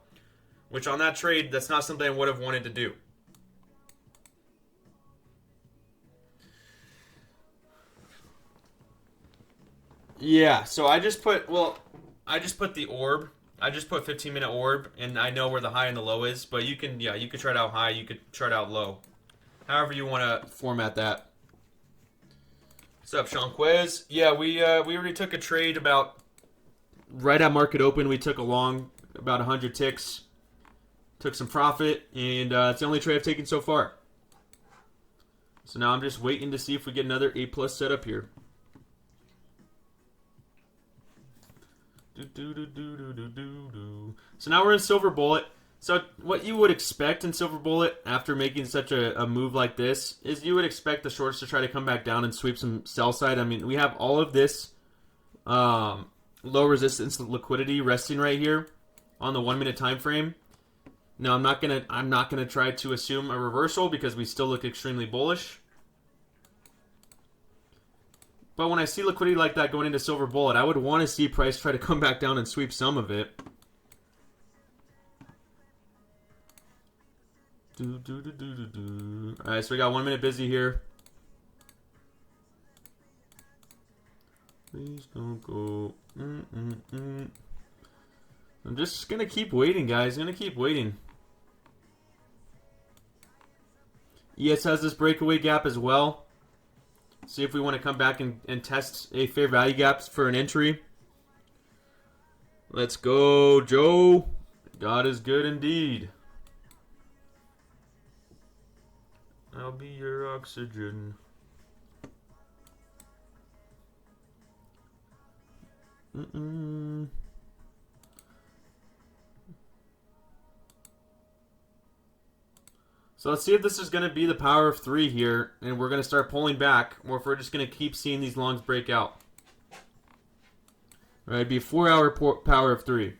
Which on that trade, that's not something I would have wanted to do. Yeah, so I just put the orb. I just put 15-minute orb, and I know where the high and the low is. But you can chart out high, you could chart out low. However you want to format that. What's up, Shanquez? Yeah, we already took a trade about right at market open. We took a long about 100 ticks, took some profit, and it's the only trade I've taken so far. So now I'm just waiting to see if we get another A+ setup here. So now we're in Silver Bullet. So what you would expect in Silver Bullet after making such a move like this is you would expect the shorts to try to come back down and sweep some sell side. I mean, we have all of this low resistance liquidity resting right here on the 1 minute time frame. Now I'm not gonna try to assume a reversal because we still look extremely bullish. But when I see liquidity like that going into Silver Bullet, I would want to see price try to come back down and sweep some of it. Alright, so we got 1 minute busy here. Please don't go. I'm just going to keep waiting, guys. I'm going to keep waiting. ES has this breakaway gap as well. See if we want to come back and test a fair value gaps for an entry. Let's go, Joe. God is good indeed. I'll be your oxygen. So let's see if this is going to be the power of 3 here, and we're going to start pulling back, or if we're just going to keep seeing these longs break out. All right, it'd be a 4-hour power of 3.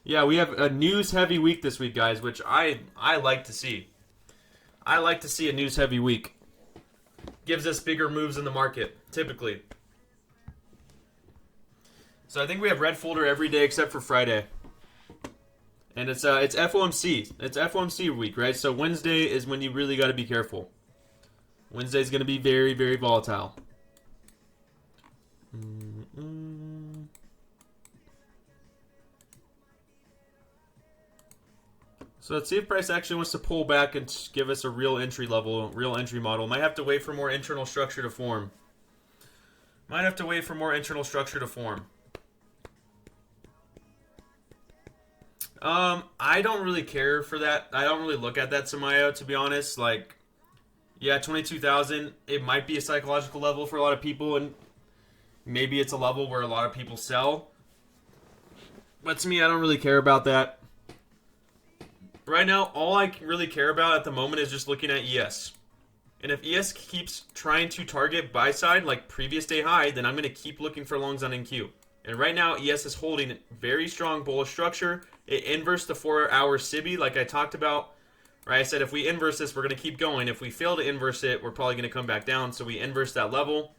Yeah, we have a news-heavy week this week, guys, which I like to see. I like to see a news-heavy week. Gives us bigger moves in the market, typically. So I think we have red folder every day except for Friday. And it's FOMC. It's FOMC week, right? So Wednesday is when you really got to be careful. Wednesday is going to be very, very volatile. So let's see if price actually wants to pull back and give us a real entry level, real entry model. Might have to wait for more internal structure to form. Might have to wait for more internal structure to form. I don't really care for that. I don't really look at that Samayo, to be honest. Like, yeah, 22,000, it might be a psychological level for a lot of people, and maybe it's a level where a lot of people sell. But to me, I don't really care about that. Right now, all I really care about at the moment is just looking at ES. And if ES keeps trying to target buy side like previous day high, then I'm going to keep looking for longs on NQ. And right now, ES is holding very strong bullish structure. It inversed the 4-hour SIBI like I talked about. Right, I said if we inverse this, we're going to keep going. If we fail to inverse it, we're probably going to come back down. So we inverse that level.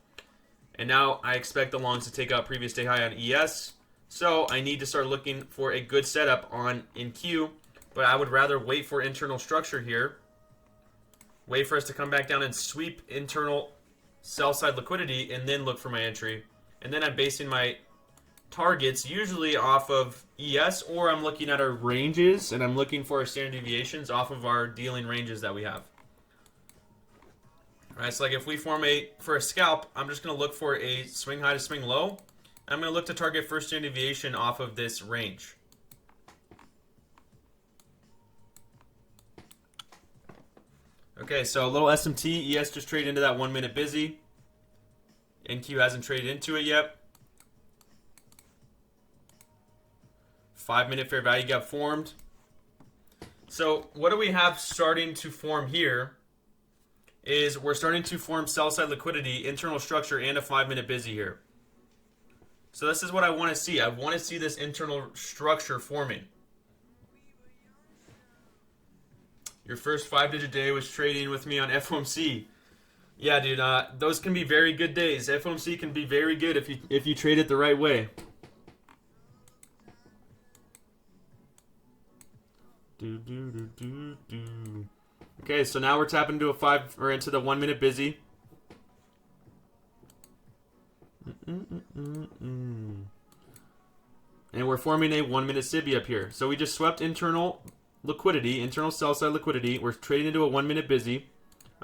And now I expect the longs to take out previous day high on ES. So I need to start looking for a good setup on NQ. But I would rather wait for internal structure here. Wait for us to come back down and sweep internal sell side liquidity and then look for my entry. And then I'm basing my targets usually off of ES, or I'm looking at our ranges and I'm looking for our standard deviations off of our dealing ranges that we have. All right, so like if we form for a scalp, I'm just going to look for a swing high to swing low. I'm going to look to target first standard deviation off of this range. Okay, so a little SMT. ES just traded into that 1 minute busy. NQ hasn't traded into it yet. 5 minute fair value gap formed. So what do we have starting to form here is we're starting to form sell side liquidity, internal structure, and a 5 minute busy here. So this is what I want to see. I want to see this internal structure forming. Your first 5-digit day was trading with me on FOMC. Yeah, dude, those can be very good days. FOMC can be very good if you trade it the right way. Okay, so now we're tapping into into the 1 minute busy. And we're forming a 1 minute SIBI up here. So we just swept internal liquidity, internal sell side liquidity. We're trading into a 1 minute busy.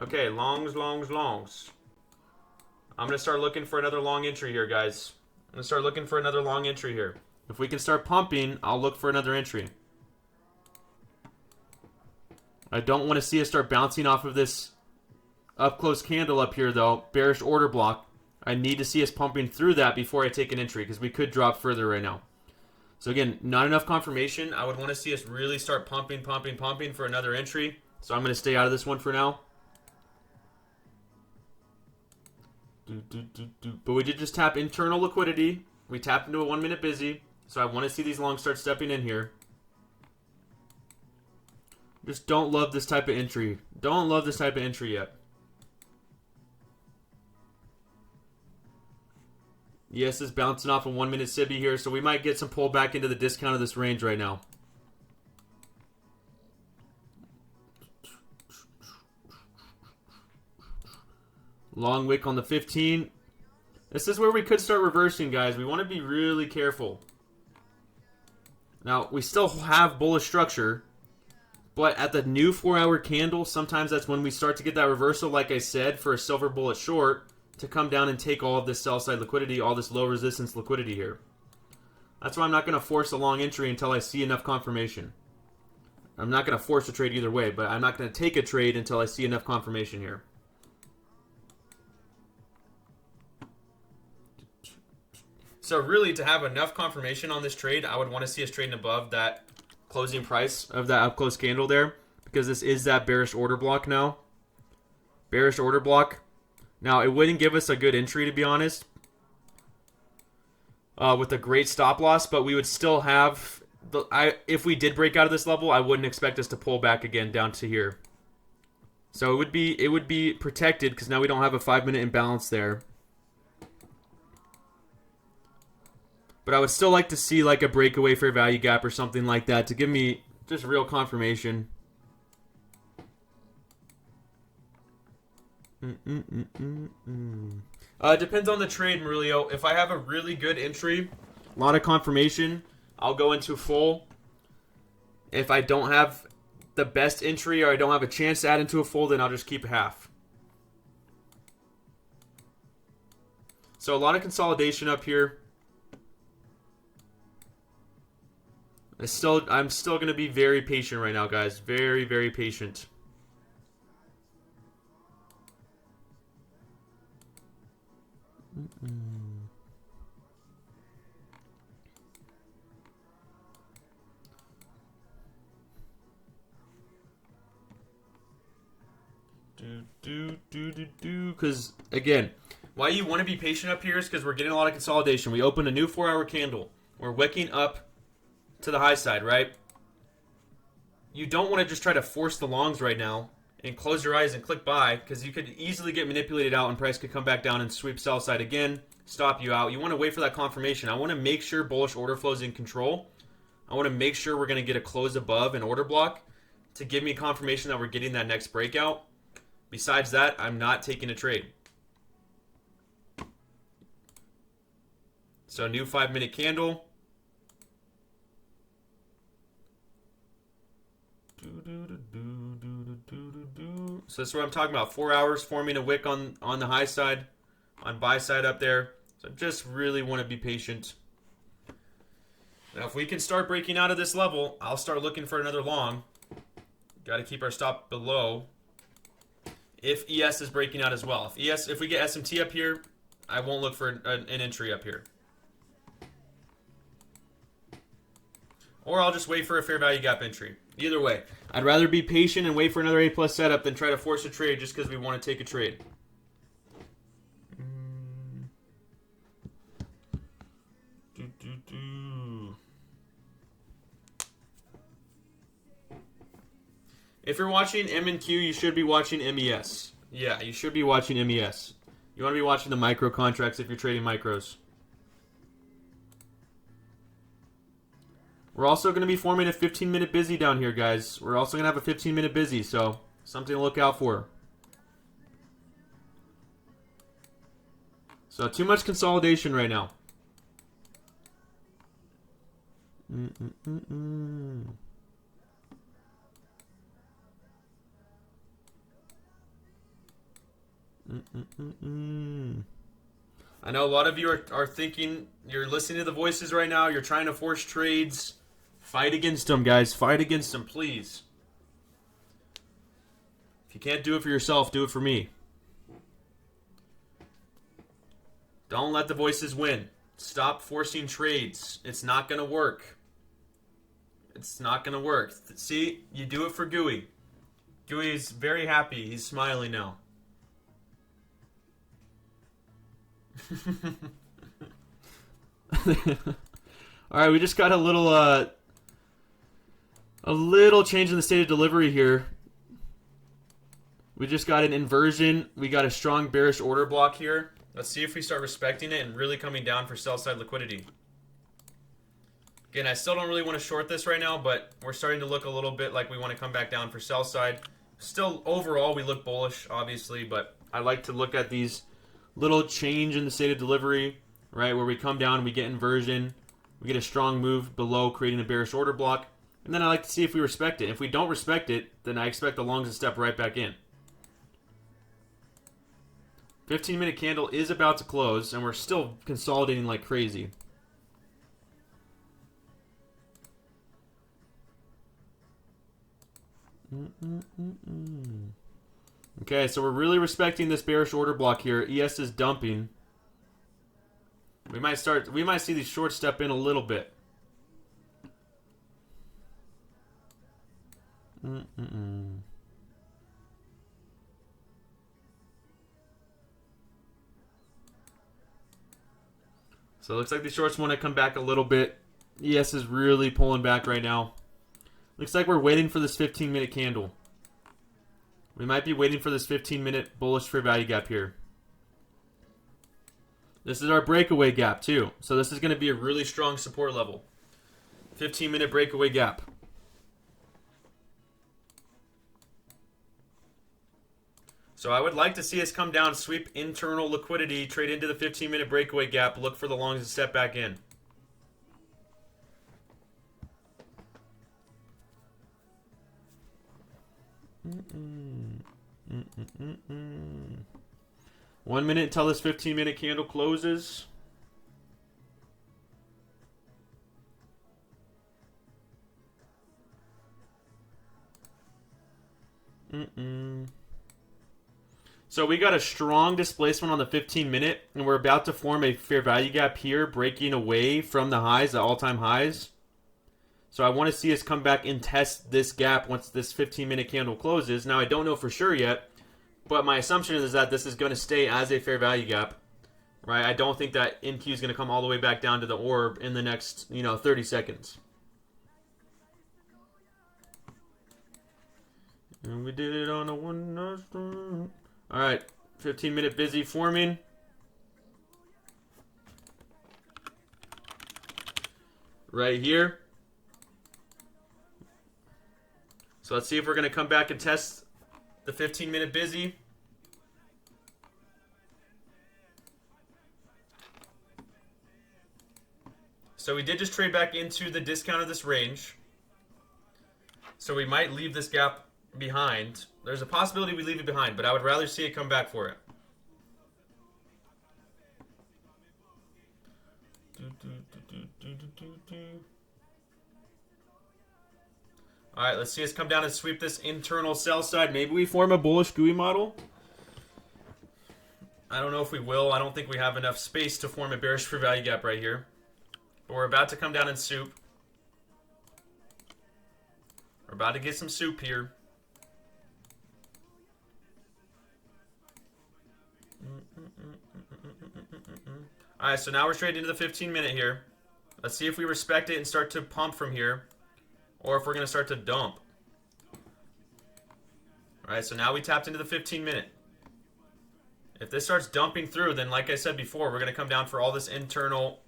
Okay, longs, longs, longs. I'm going to start looking for another long entry here, guys. I'm going to start looking for another long entry here. If we can start pumping, I'll look for another entry. I don't want to see us start bouncing off of this up close candle up here, though. Bearish order block. I need to see us pumping through that before I take an entry, because we could drop further right now. So again, not enough confirmation. I would want to see us really start pumping for another entry. So I'm going to stay out of this one for now. But we did just tap internal liquidity. We tapped into a 1 minute busy. So I want to see these longs start stepping in here. Just don't love this type of entry. Don't love this type of entry yet. Yes, it's bouncing off a 1 minute SIBI here, so we might get some pullback into the discount of this range right now. Long wick on the 15. This is where we could start reversing, guys. We want to be really careful. Now, we still have bullish structure, but at the new 4-hour candle, sometimes that's when we start to get that reversal, like I said, for a silver bullet short to come down and take all of this sell side liquidity, all this low resistance liquidity here. That's why I'm not going to force a long entry until I see enough confirmation. I'm not going to force a trade either way, but I'm not going to take a trade until I see enough confirmation here. So really, to have enough confirmation on this trade, I would want to see us trading above that closing price of that up close candle there, because this is that bearish order block now. Bearish order block. Now, it wouldn't give us a good entry, to be honest, with a great stop loss, but we would still have... if we did break out of this level, I wouldn't expect us to pull back again down to here. So it would be protected, because now we don't have a 5-minute imbalance there. But I would still like to see like a breakaway fair value gap or something like that to give me just real confirmation. It depends on the trade, Murillo. If I have a really good entry, a lot of confirmation, I'll go into full. If I don't have the best entry or I don't have a chance to add into a full, then I'll just keep half. So a lot of consolidation up here. I'm still going to be very patient right now, guys. Very, very patient. Because, again, why you want to be patient up here is because we're getting a lot of consolidation. We opened a new 4-hour candle. We're wicking up to the high side, right? You don't want to just try to force the longs right now and close your eyes and click buy, because you could easily get manipulated out and price could come back down and sweep sell side again, stop you out. You want to wait for that confirmation. I want to make sure bullish order flow is in control. I want to make sure we're going to get a close above an order block to give me confirmation that we're getting that next breakout. Besides that, I'm not taking a trade. So new 5-minute candle. So that's what I'm talking about. 4 hours forming a wick on the high side, on buy side up there. So just really want to be patient. Now if we can start breaking out of this level, I'll start looking for another long. Got to keep our stop below. If ES is breaking out as well. If we get SMT up here, I won't look for an entry up here. Or I'll just wait for a fair value gap entry. Either way, I'd rather be patient and wait for another A+ setup than try to force a trade just because we want to take a trade. If you're watching M&Q, you should be watching MES. Yeah, you should be watching MES. You want to be watching the micro contracts if you're trading micros. We're also going to be forming a 15-minute busy down here, guys. We're also going to have a 15-minute busy, so something to look out for. So too much consolidation right now. I know a lot of you are thinking, you're listening to the voices right now, you're trying to force trades. Fight against them, guys. Fight against them, please. If you can't do it for yourself, do it for me. Don't let the voices win. Stop forcing trades. It's not going to work. It's not going to work. See, you do it for Gooey. Gooey's very happy. He's smiling now. All right, we just got a little change in the state of delivery here. We just got an inversion. We got a strong bearish order block here. Let's see if we start respecting it and really coming down for sell side liquidity. Again, I still don't really want to short this right now, but we're starting to look a little bit like we want to come back down for sell side. Still, overall, we look bullish, obviously, but I like to look at these little change in the state of delivery, right, where we come down, we get inversion, We get a strong move below, creating a bearish order block. And then I like to see if we respect it. If we don't respect it, then I expect the longs to step right back in. 15-minute candle is about to close, and we're still consolidating like crazy. Okay, so we're really respecting this bearish order block here. ES is dumping. We might see these shorts step in a little bit. So it looks like the shorts want to come back a little bit. ES is really pulling back right now. Looks like we're waiting for this 15-minute candle. We might be waiting for this 15-minute bullish fair value gap here. This is our breakaway gap too. So this is going to be a really strong support level. 15-minute breakaway gap. So I would like to see us come down, sweep internal liquidity, trade into the 15-minute breakaway gap, look for the longs to step back in. One minute until this 15-minute candle closes. So we got a strong displacement on the 15-minute, and we're about to form a fair value gap here, breaking away from the highs, the all-time highs. So I want to see us come back and test this gap once this 15-minute candle closes. Now, I don't know for sure yet, but my assumption is that this is going to stay as a fair value gap, right? I don't think that NQ is going to come all the way back down to the orb in the next, 30 seconds. And we did it on a one. All right, 15-minute busy forming. Right here. So let's see if we're going to come back and test the 15-minute busy. So we did just trade back into the discount of this range. So we might leave this gap behind. There's a possibility we leave it behind, but I would rather see it come back for it. Alright, let's see us come down and sweep this internal sell side. Maybe we form a bullish GUI model. I don't know if we will. I don't think we have enough space to form a bearish fair value gap right here. But we're about to come down and soup. We're about to get some soup here. Alright, so now we're straight into the 15-minute here. Let's see if we respect it and start to pump from here, or if we're going to start to dump. Alright, so now we tapped into the 15-minute. If this starts dumping through, then like I said before, we're going to come down for all this internal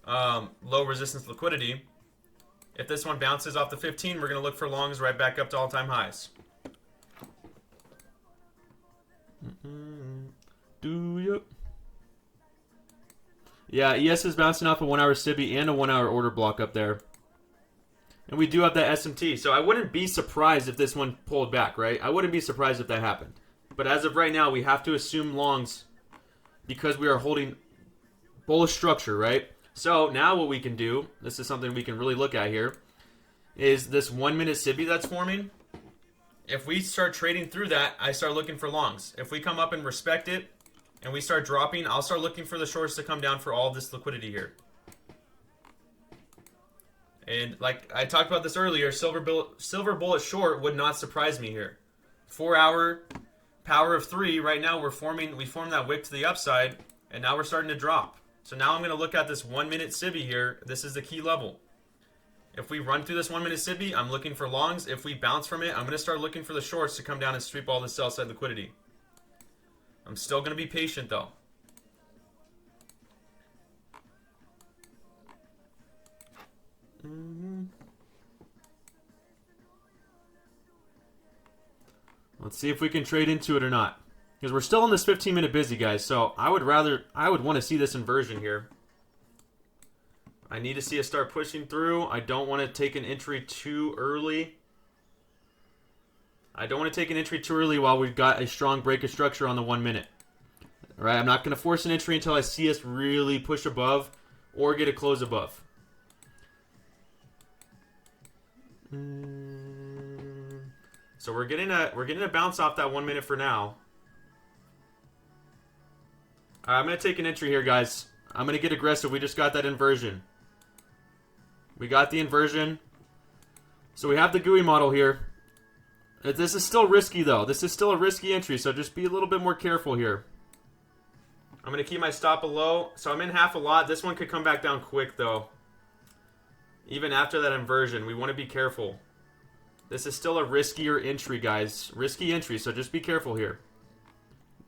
low resistance liquidity. If this one bounces off the 15, we're going to look for longs right back up to all-time highs. Do you? Yeah, ES is bouncing off a 1-hour SIBI and a 1-hour order block up there. And we do have that SMT. So I wouldn't be surprised if this one pulled back, right? I wouldn't be surprised if that happened. But as of right now, we have to assume longs because we are holding bullish structure, right? So now what we can do, this is something we can really look at here, is this 1-minute SIBI that's forming. If we start trading through that, I start looking for longs. If we come up and respect it, and we start dropping, I'll start looking for the shorts to come down for all this liquidity here. And like I talked about this earlier, silver bullet short would not surprise me here. 4-hour power of 3. Right now we formed that wick to the upside, and now we're starting to drop. So now I'm going to look at this 1-minute SIBI here. This is the key level. If we run through this 1-minute SIBI, I'm looking for longs. If we bounce from it, I'm going to start looking for the shorts to come down and sweep all the sell side liquidity. I'm still going to be patient, though. Let's see if we can trade into it or not. Because we're still on this 15-minute busy, guys. So I would want to see this inversion here. I need to see us start pushing through. I don't want to take an entry too early. I don't want to take an entry too early while we've got a strong break of structure on the 1 minute. All right, I'm not going to force an entry until I see us really push above or get a close above. So we're getting a bounce off that 1 minute for now. All right, I'm going to take an entry here, guys. I'm going to get aggressive. We just got that inversion. We got the inversion. So we have the GUI model here. This is still risky, though. This is still a risky entry, so just be a little bit more careful here. I'm going to keep my stop below. So I'm in half a lot. This one could come back down quick, though. Even after that inversion, we want to be careful. This is still a riskier entry, guys. Risky entry, so just be careful here.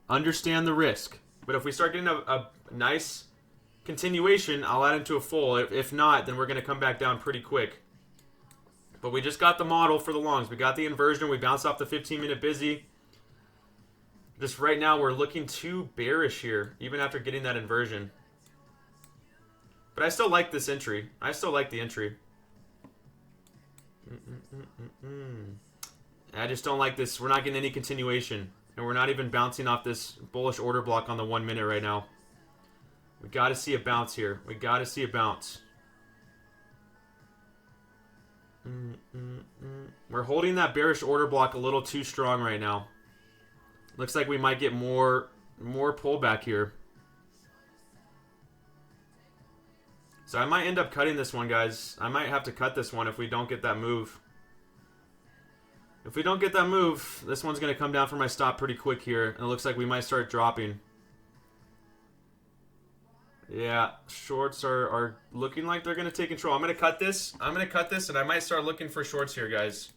Understand the risk. But if we start getting a nice continuation, I'll add into a full. If not, then we're going to come back down pretty quick. But we just got the model for the longs. We got the inversion. We bounced off the 15-minute busy. Just right now, we're looking too bearish here, even after getting that inversion. But I still like this entry. I still like the entry. I just don't like this. We're not getting any continuation. And we're not even bouncing off this bullish order block on the 1 minute right now. We got to see a bounce here. We got to see a bounce. We're holding that bearish order block a little too strong right now. Looks like we might get more pullback here. So I might end up cutting this one, guys. I might have to cut this one if we don't get that move. If we don't get that move, this one's going to come down for my stop pretty quick here. And it looks like we might start dropping. Yeah, shorts are looking like they're going to take control. I'm going to cut this. I'm going to cut this, and I might start looking for shorts here, guys.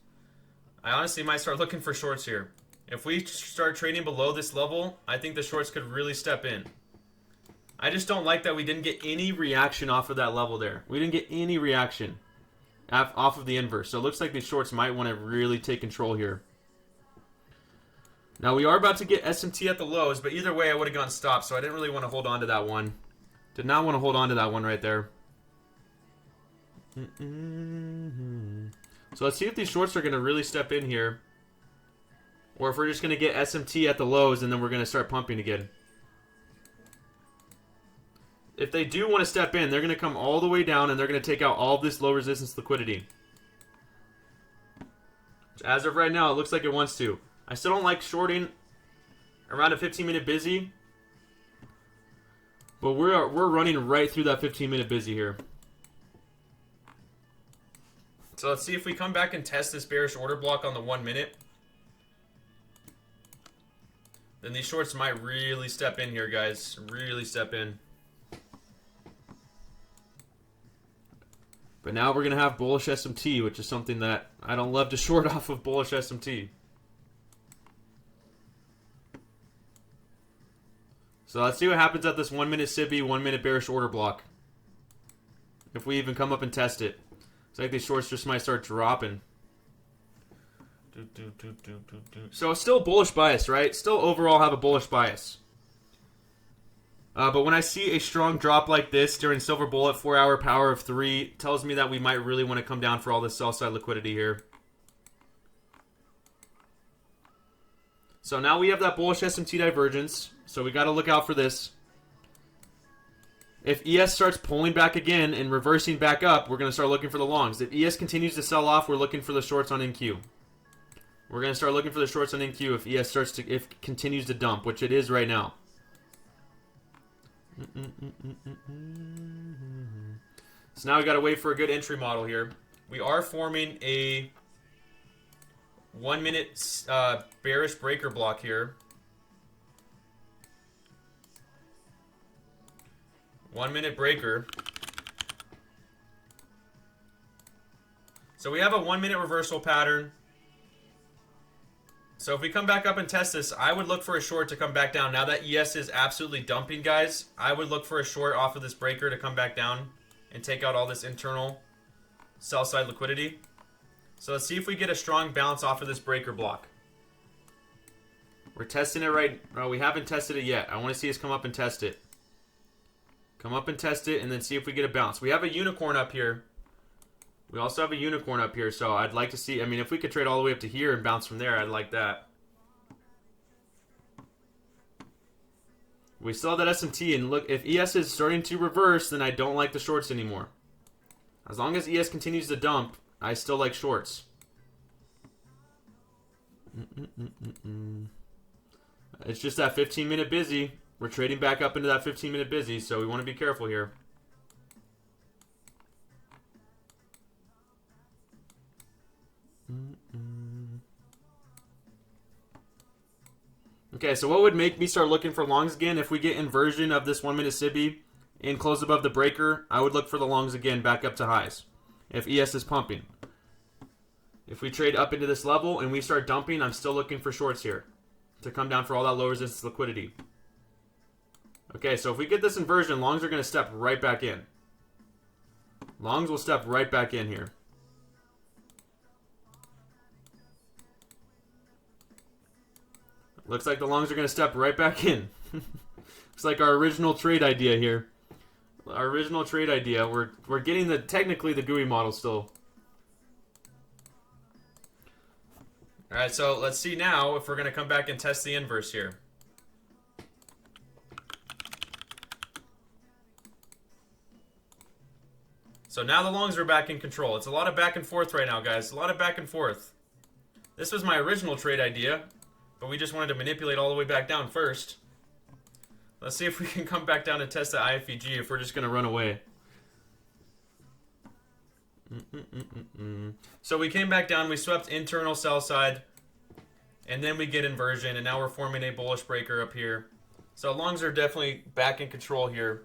I honestly might start looking for shorts here. If we start trading below this level, I think the shorts could really step in. I just don't like that we didn't get any reaction off of that level there. We didn't get any reaction off of the inverse. So it looks like these shorts might want to really take control here. Now we are about to get SMT at the lows, but either way I would have gone stop, so I didn't really want to hold on to that one. Did not want to hold on to that one right there. So let's see if these shorts are going to really step in here. Or if we're just going to get SMT at the lows and then we're going to start pumping again. If they do want to step in, they're going to come all the way down and they're going to take out all of this low resistance liquidity. As of right now, it looks like it wants to. I still don't like shorting around a 15-minute busy. But we're running right through that 15-minute busy here. So let's see if we come back and test this bearish order block on the 1 minute. Then these shorts might really step in here, guys. Really step in. But now we're going to have bullish SMT, which is something that I don't love to short off of bullish SMT. So let's see what happens at this 1 minute SIBI, 1 minute bearish order block. If we even come up and test it. It's like these shorts just might start dropping. So it's still bullish bias, right? Still overall have a bullish bias. But when I see a strong drop like this during Silver Bullet, 4-hour power of 3, tells me that we might really want to come down for all this sell side liquidity here. So now we have that bullish SMT divergence. So we got to look out for this. If ES starts pulling back again and reversing back up, we're going to start looking for the longs. If ES continues to sell off, we're looking for the shorts on NQ. We're going to start looking for the shorts on NQ if ES continues to dump, which it is right now. So now we got to wait for a good entry model here. We are forming a 1 minute bearish breaker block here. 1 minute breaker. So we have a 1 minute reversal pattern. So if we come back up and test this, I would look for a short to come back down. Now that ES is absolutely dumping, guys, I would look for a short off of this breaker to come back down and take out all this internal sell side liquidity. So let's see if we get a strong bounce off of this breaker block. We're testing it right. No, we haven't tested it yet. I want to see us come up and test it. Come up and test it, and then see if we get a bounce. We have a unicorn up here. We also have a unicorn up here, so I'd like to see... I mean, if we could trade all the way up to here and bounce from there, I'd like that. We still have that SMT, and look, if ES is starting to reverse, then I don't like the shorts anymore. As long as ES continues to dump, I still like shorts. It's just that 15-minute busy. We're trading back up into that 15-minute busy, so we want to be careful here. Okay, so what would make me start looking for longs again? If we get inversion of this 1 minute SIBI and close above the breaker, I would look for the longs again back up to highs. If ES is pumping. If we trade up into this level and we start dumping, I'm still looking for shorts here to come down for all that low resistance liquidity. Okay, so if we get this inversion, longs are going to step right back in. Longs will step right back in here. Looks like the longs are going to step right back in. It's like our original trade idea here. Our original trade idea. We're getting technically the GUI model still. Alright, so let's see now if we're going to come back and test the inverse here. So now the longs are back in control. It's a lot of back and forth right now, guys. A lot of back and forth. This was my original trade idea, but we just wanted to manipulate all the way back down first. Let's see if we can come back down and test the IFEG if we're just going to run away. So we came back down, we swept internal sell side, and then we get inversion, and now we're forming a bullish breaker up here. So longs are definitely back in control here.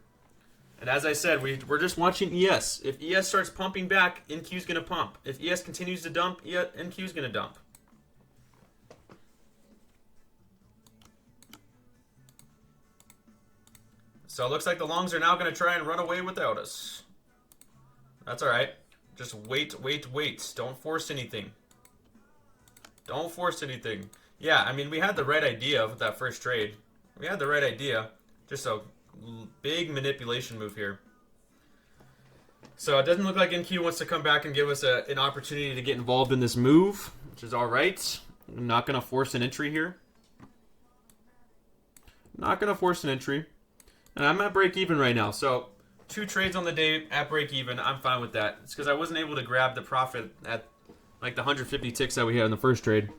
And as I said, we're just watching ES. If ES starts pumping back, NQ is going to pump. If ES continues to dump, NQ is going to dump. So it looks like the longs are now going to try and run away without us. That's alright. Just wait. Don't force anything. Don't force anything. Yeah, I mean, we had the right idea with that first trade. We had the right idea. Just a big manipulation move here. So it doesn't look like NQ wants to come back and give us an opportunity to get involved in this move, which is alright. I'm not going to force an entry here. Not going to force an entry. And I'm at break even right now, so 2 trades on the day at break even. I'm fine with that. It's because I wasn't able to grab the profit at like the 150 ticks that we had in the first trade.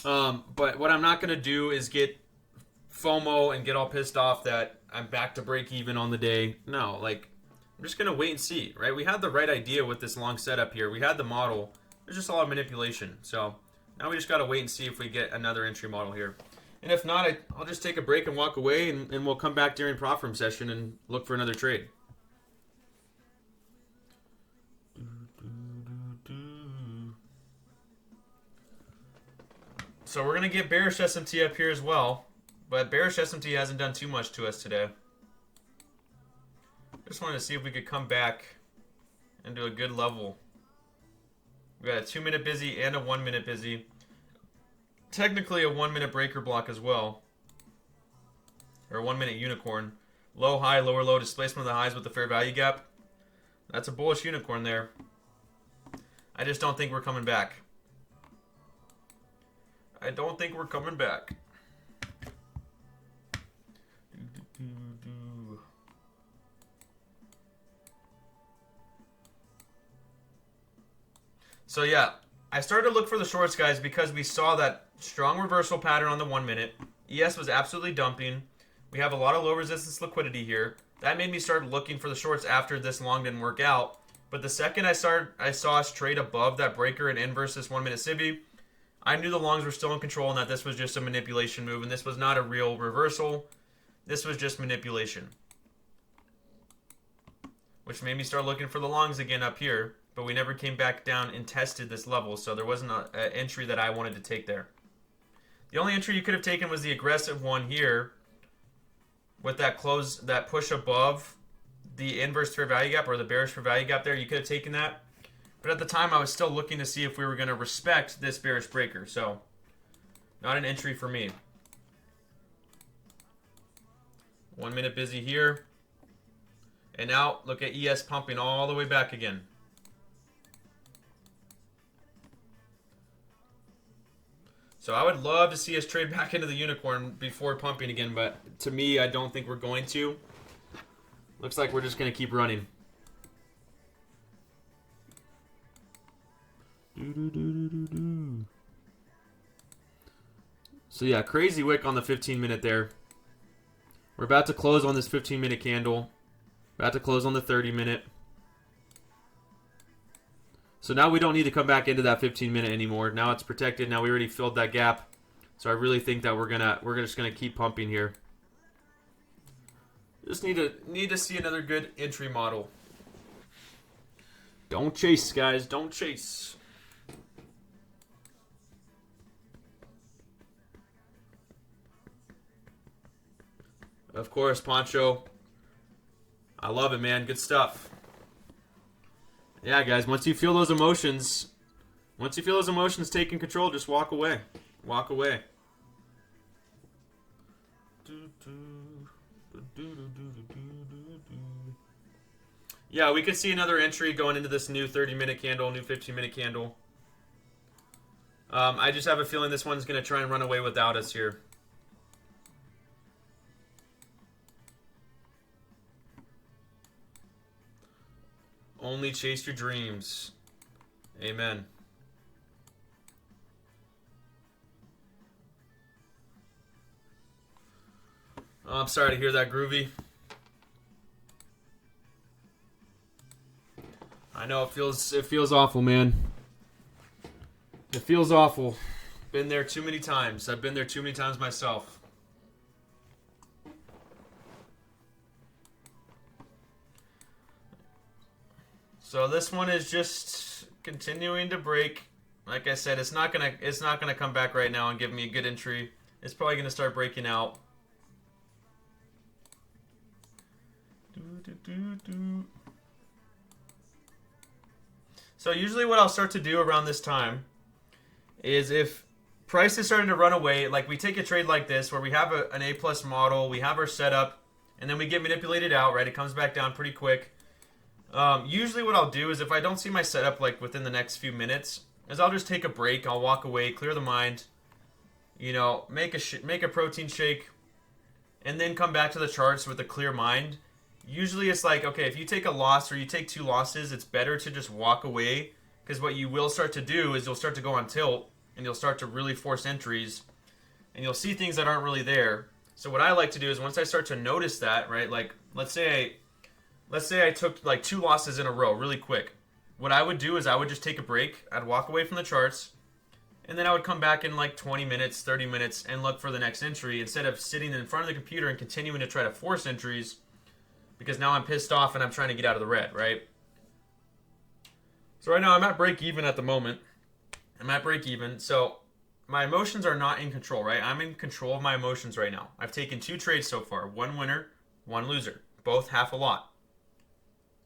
But what I'm not going to do is get FOMO and get all pissed off that I'm back to break even on the day. No, like, I'm just going to wait and see, right? We had the right idea with this long setup here. We had the model. There's just a lot of manipulation. So now we just got to wait and see if we get another entry model here. And if not, I'll just take a break and walk away, and we'll come back during prop firm session and look for another trade. So we're going to get bearish SMT up here as well. But bearish SMT hasn't done too much to us today. Just wanted to see if we could come back into a good level. We got a 2-minute busy and a 1-minute busy. Technically a 1-minute breaker block as well. Or a 1-minute unicorn. Low, high, lower, low, displacement of the highs with the fair value gap. That's a bullish unicorn there. I just don't think we're coming back. I don't think we're coming back. So yeah, I started to look for the shorts, guys, because we saw that strong reversal pattern on the 1 minute. ES was absolutely dumping. We have a lot of low resistance liquidity here. That made me start looking for the shorts after this long didn't work out. But the second I saw us trade above that breaker and inverse this 1 minute SIBI, I knew the longs were still in control and that this was just a manipulation move and this was not a real reversal. This was just manipulation. Which made me start looking for the longs again up here. But we never came back down and tested this level, so there wasn't an entry that I wanted to take there. The only entry you could have taken was the aggressive one here with that close, that push above the inverse fair value gap or the bearish fair value gap there. You could have taken that. But at the time, I was still looking to see if we were going to respect this bearish breaker. So, not an entry for me. 1 minute busy here. And now look at ES pumping all the way back again. So I would love to see us trade back into the unicorn before pumping again, but to me, I don't think we're going to. Looks like we're just going to keep running. So yeah, crazy wick on the 15-minute there. We're about to close on this 15-minute candle. About to close on the 30-minute. So now we don't need to come back into that 15-minute anymore. Now it's protected. Now we already filled that gap. So I really think that we're just gonna keep pumping here. Just need to see another good entry model. Don't chase, guys. Don't chase. Of course, Poncho. I love it, man. Good stuff. Yeah, guys, once you feel those emotions taking control, just walk away. Walk away. Yeah, we could see another entry going into this new 30-minute candle, new 15-minute candle. I just have a feeling this one's going to try and run away without us here. Only chase your dreams. Amen. Oh, I'm sorry to hear that, Groovy. I know it feels awful, man. It feels awful. Been there too many times. I've been there too many times myself. So this one is just continuing to break. Like I said, it's not gonna come back right now and give me a good entry. It's probably gonna start breaking out. So usually what I'll start to do around this time is if price is starting to run away, like we take a trade like this where we have an A+ model, we have our setup, and then we get manipulated out, right? It comes back down pretty quick. Usually what I'll do is if I don't see my setup like within the next few minutes, is I'll just take a break, I'll walk away, clear the mind, you know, make a protein shake, and then come back to the charts with a clear mind. Usually it's like, okay, if you take a loss or you take 2 losses, it's better to just walk away, because what you will start to do is you'll start to go on tilt, and you'll start to really force entries, and you'll see things that aren't really there. So what I like to do is once I start to notice that, right, like let's say I took like 2 losses in a row really quick. What I would do is I would just take a break, I'd walk away from the charts, and then I would come back in like 20 minutes, 30 minutes, and look for the next entry instead of sitting in front of the computer and continuing to try to force entries, because now I'm pissed off and I'm trying to get out of the red, right? So right now I'm at break even at the moment. I'm at break even, so my emotions are not in control, right? I'm in control of my emotions right now. I've taken 2 trades so far, 1 winner, 1 loser, both half a lot.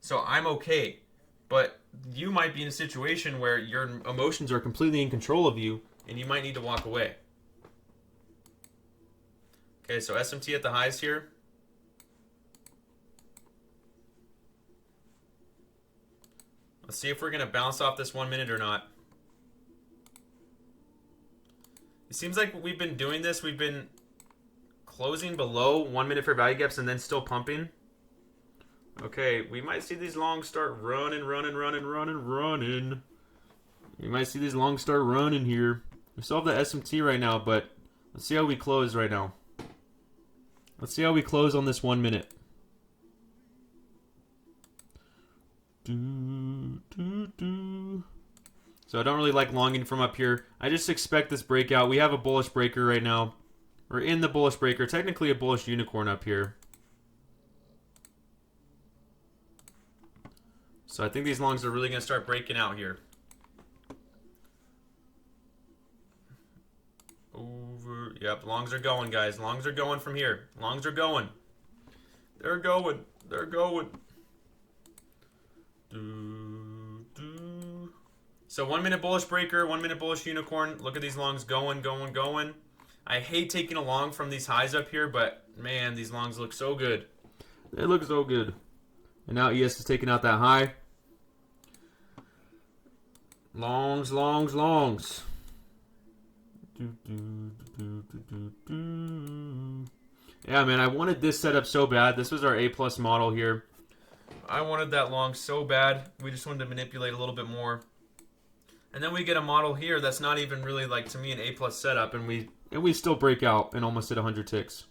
So I'm okay, but you might be in a situation where your emotions are completely in control of you, and you might need to walk away. Okay, so SMT at the highs here. Let's see if we're going to bounce off this 1 minute or not. It seems like we've been doing this. We've been closing below 1 minute for value gaps and then still pumping. Okay, we might see these longs start running. We might see these longs start running here. We still have the SMT right now, but let's see how we close right now. Let's see how we close on this 1 minute. So I don't really like longing from up here. I just expect this breakout. We have a bullish breaker right now. We're in the bullish breaker. Technically a bullish unicorn up here. So I think these longs are really going to start breaking out here. Over. Yep, longs are going, guys. Longs are going from here. Longs are going. They're going. They're going. So 1 minute bullish breaker, 1 minute bullish unicorn. Look at these longs going. I hate taking a long from these highs up here, but man, these longs look so good. They look so good. And now ES is taking out that high. Longs, longs, longs. Yeah, man, I wanted this setup so bad. This was our A+ model here. I wanted that long so bad. We just wanted to manipulate a little bit more. And then we get a model here that's not even really, like, to me, an A+ setup, and we still break out and almost hit 100 ticks.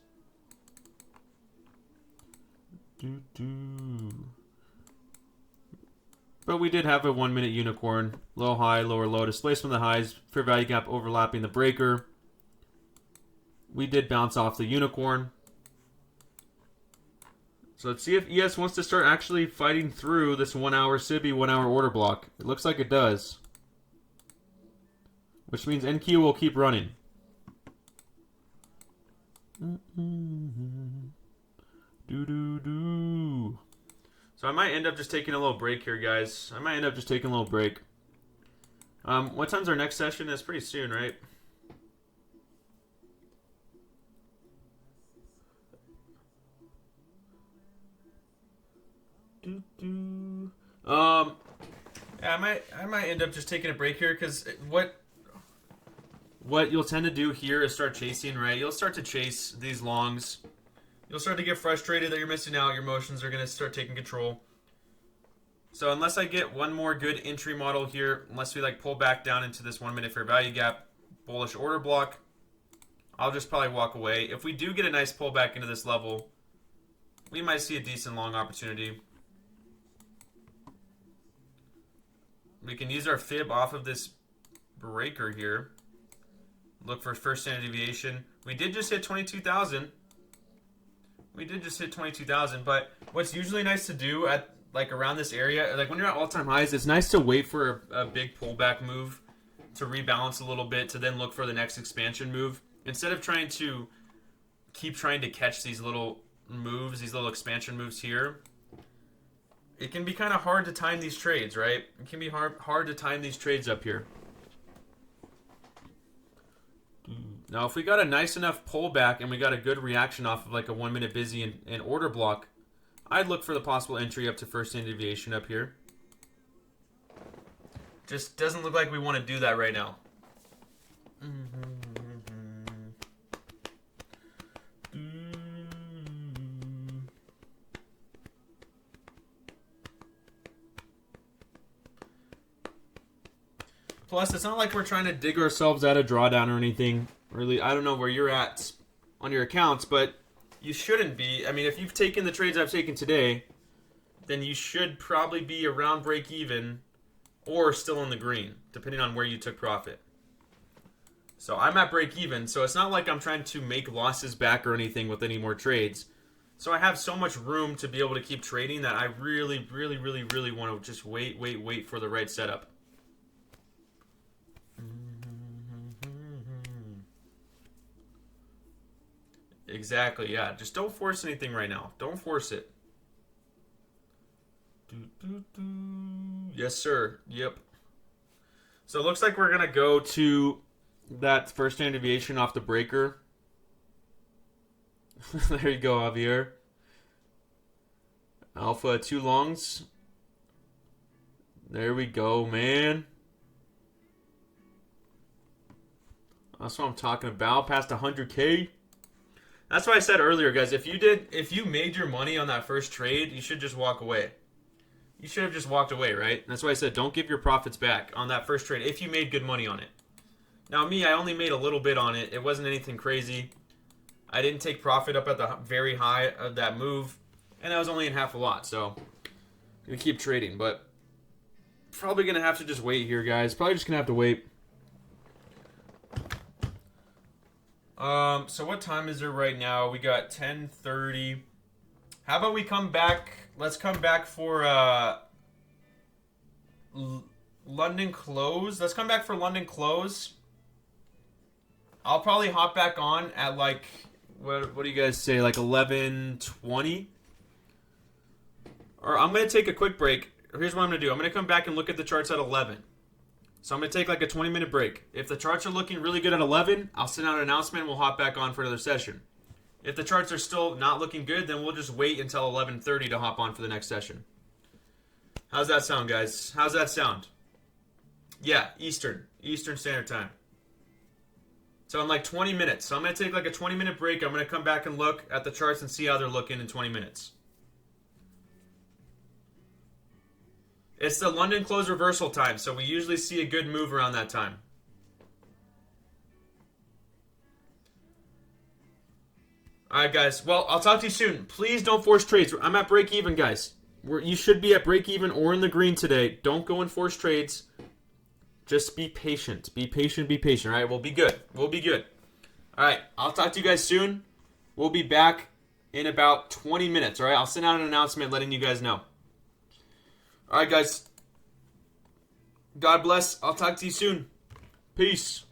But we did have a 1 minute unicorn. Low, high, lower, low. Displacement of the highs. Fair value gap overlapping the breaker. We did bounce off the unicorn. So let's see if ES wants to start actually fighting through this 1 hour SIBI, 1 hour order block. It looks like it does. Which means NQ will keep running. Do. So I might end up just taking a little break here, guys. I might end up just taking a little break. What time's our next session? It's pretty soon, right? Yeah, I might end up just taking a break here because what you'll tend to do here is start chasing, right? You'll start to chase these longs. You'll start to get frustrated that you're missing out. Your emotions are going to start taking control. So unless I get one more good entry model here, unless we like pull back down into this 1 minute fair value gap, bullish order block, I'll just probably walk away. If we do get a nice pullback into this level, we might see a decent long opportunity. We can use our fib off of this breaker here. Look for first standard deviation. We did just hit 22,000. We did just hit 22,000, but what's usually nice to do at like around this area, like when you're at all-time highs, it's nice to wait for a big pullback move to rebalance a little bit to then look for the next expansion move. Instead of trying to keep trying to catch these little moves, these little expansion moves here, it can be kind of hard to time these trades, right? It can be hard to time these trades up here. Now, if we got a nice enough pullback and we got a good reaction off of like a 1 minute busy and order block, I'd look for the possible entry up to first standard deviation up here. Just doesn't look like we want to do that right now. Plus, it's not like we're trying to dig ourselves out of drawdown or anything. Really, I don't know where you're at on your accounts, but you shouldn't be. I mean, if you've taken the trades I've taken today, then you should probably be around break even or still in the green, depending on where you took profit. So I'm at break even, so it's not like I'm trying to make losses back or anything with any more trades. So I have so much room to be able to keep trading that I really, really, really, really want to just wait for the right setup. Exactly, yeah. Just don't force anything right now. Don't force it. Yes, sir. Yep. So it looks like we're going to go to that first standard deviation off the breaker. There you go, Javier. Alpha 2 longs. There we go, man. That's what I'm talking about. Past 100K. That's why I said earlier, guys, if you made your money on that first trade, you should just walk away. You should have just walked away, right? That's why I said don't give your profits back on that first trade if you made good money on it. Now, me, I only made a little bit on it. It wasn't anything crazy. I didn't take profit up at the very high of that move, and I was only in half a lot, so I'm going to keep trading, but probably going to have to just wait here, guys. Probably just going to have to wait. So what time is it right now? We got 10:30. How about we come back? Let's come back for London close. Let's come back for London close. I'll probably hop back on at like what do you guys say? Like 11:20. Or I'm gonna take a quick break. Here's what I'm gonna do. I'm gonna come back and look at the charts at 11. So I'm going to take like a 20-minute break. If the charts are looking really good at 11, I'll send out an announcement and we'll hop back on for another session. If the charts are still not looking good, then we'll just wait until 11:30 to hop on for the next session. How's that sound, guys? How's that sound? Yeah, Eastern Standard Time. So in like 20 minutes. So I'm going to take like a 20-minute break. I'm going to come back and look at the charts and see how they're looking in 20 minutes. It's the London close reversal time, so we usually see a good move around that time. Alright, guys. Well, I'll talk to you soon. Please don't force trades. I'm at break even, guys. You should be at break even or in the green today. Don't go and force trades. Just be patient. Be patient, be patient. Alright, we'll be good. We'll be good. Alright, I'll talk to you guys soon. We'll be back in about 20 minutes. Alright, I'll send out an announcement letting you guys know. Alright, guys. God bless. I'll talk to you soon. Peace.